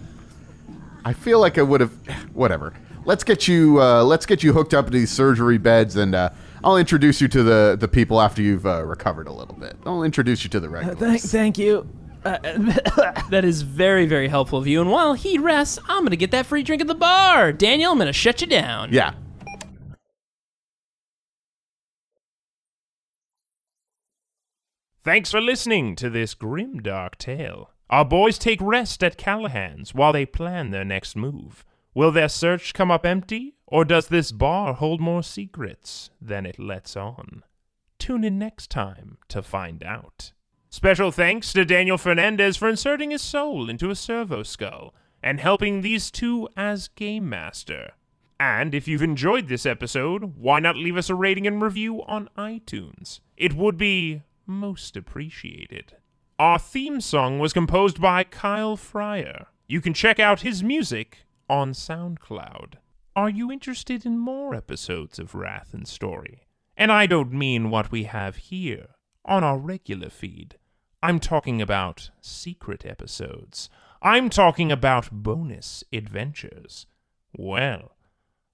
Speaker 5: I feel like I would have. Whatever. Let's get you hooked up to these surgery beds, and I'll introduce you to the people after you've recovered a little bit. I'll introduce you to the regulars.
Speaker 3: Thank you.
Speaker 4: That is very, very helpful of you. And while he rests, I'm going to get that free drink at the bar. Daniel, I'm going to shut you down.
Speaker 5: Yeah.
Speaker 2: Thanks for listening to this grimdark tale. Our boys take rest at Callahan's while they plan their next move. Will their search come up empty, or does this bar hold more secrets than it lets on? Tune in next time to find out. Special thanks to Daniel Fernandez for inserting his soul into a Servo skull and helping these two as Game Master. And if you've enjoyed this episode, why not leave us a rating and review on iTunes? It would be most appreciated. Our theme song was composed by Kyle Fryer. You can check out his music on SoundCloud. Are you interested in more episodes of Wrath and Story? And I don't mean what we have here on our regular feed. I'm talking about secret episodes. I'm talking about bonus adventures. Well,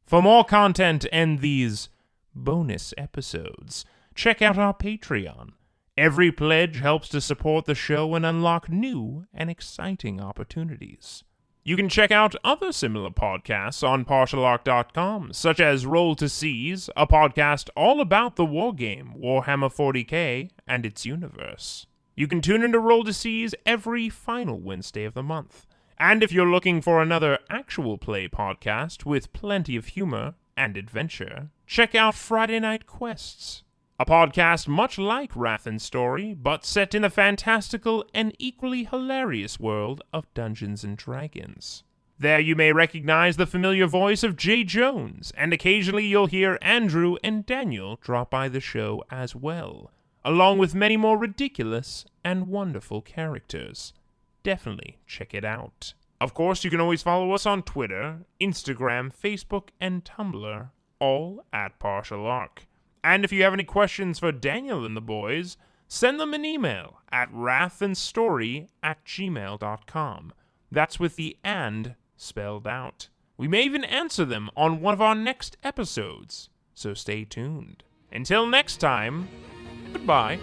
Speaker 2: for more content and these bonus episodes, check out our Patreon. Every pledge helps to support the show and unlock new and exciting opportunities. You can check out other similar podcasts on partialarc.com, such as Roll to Seize, a podcast all about the wargame Warhammer 40k and its universe. You can tune into Roll to Seize every final Wednesday of the month. And if you're looking for another actual play podcast with plenty of humor and adventure, check out Friday Night Quests, a podcast much like Wrath and Story, but set in the fantastical and equally hilarious world of Dungeons & Dragons. There you may recognize the familiar voice of Jay Jones, and occasionally you'll hear Andrew and Daniel drop by the show as well, along with many more ridiculous and wonderful characters. Definitely check it out. Of course, you can always follow us on Twitter, Instagram, Facebook, and Tumblr, all at Partial Arc. And if you have any questions for Daniel and the boys, send them an email at wrathandstory@gmail.com. That's with the "and" spelled out. We may even answer them on one of our next episodes, so stay tuned. Until next time, goodbye.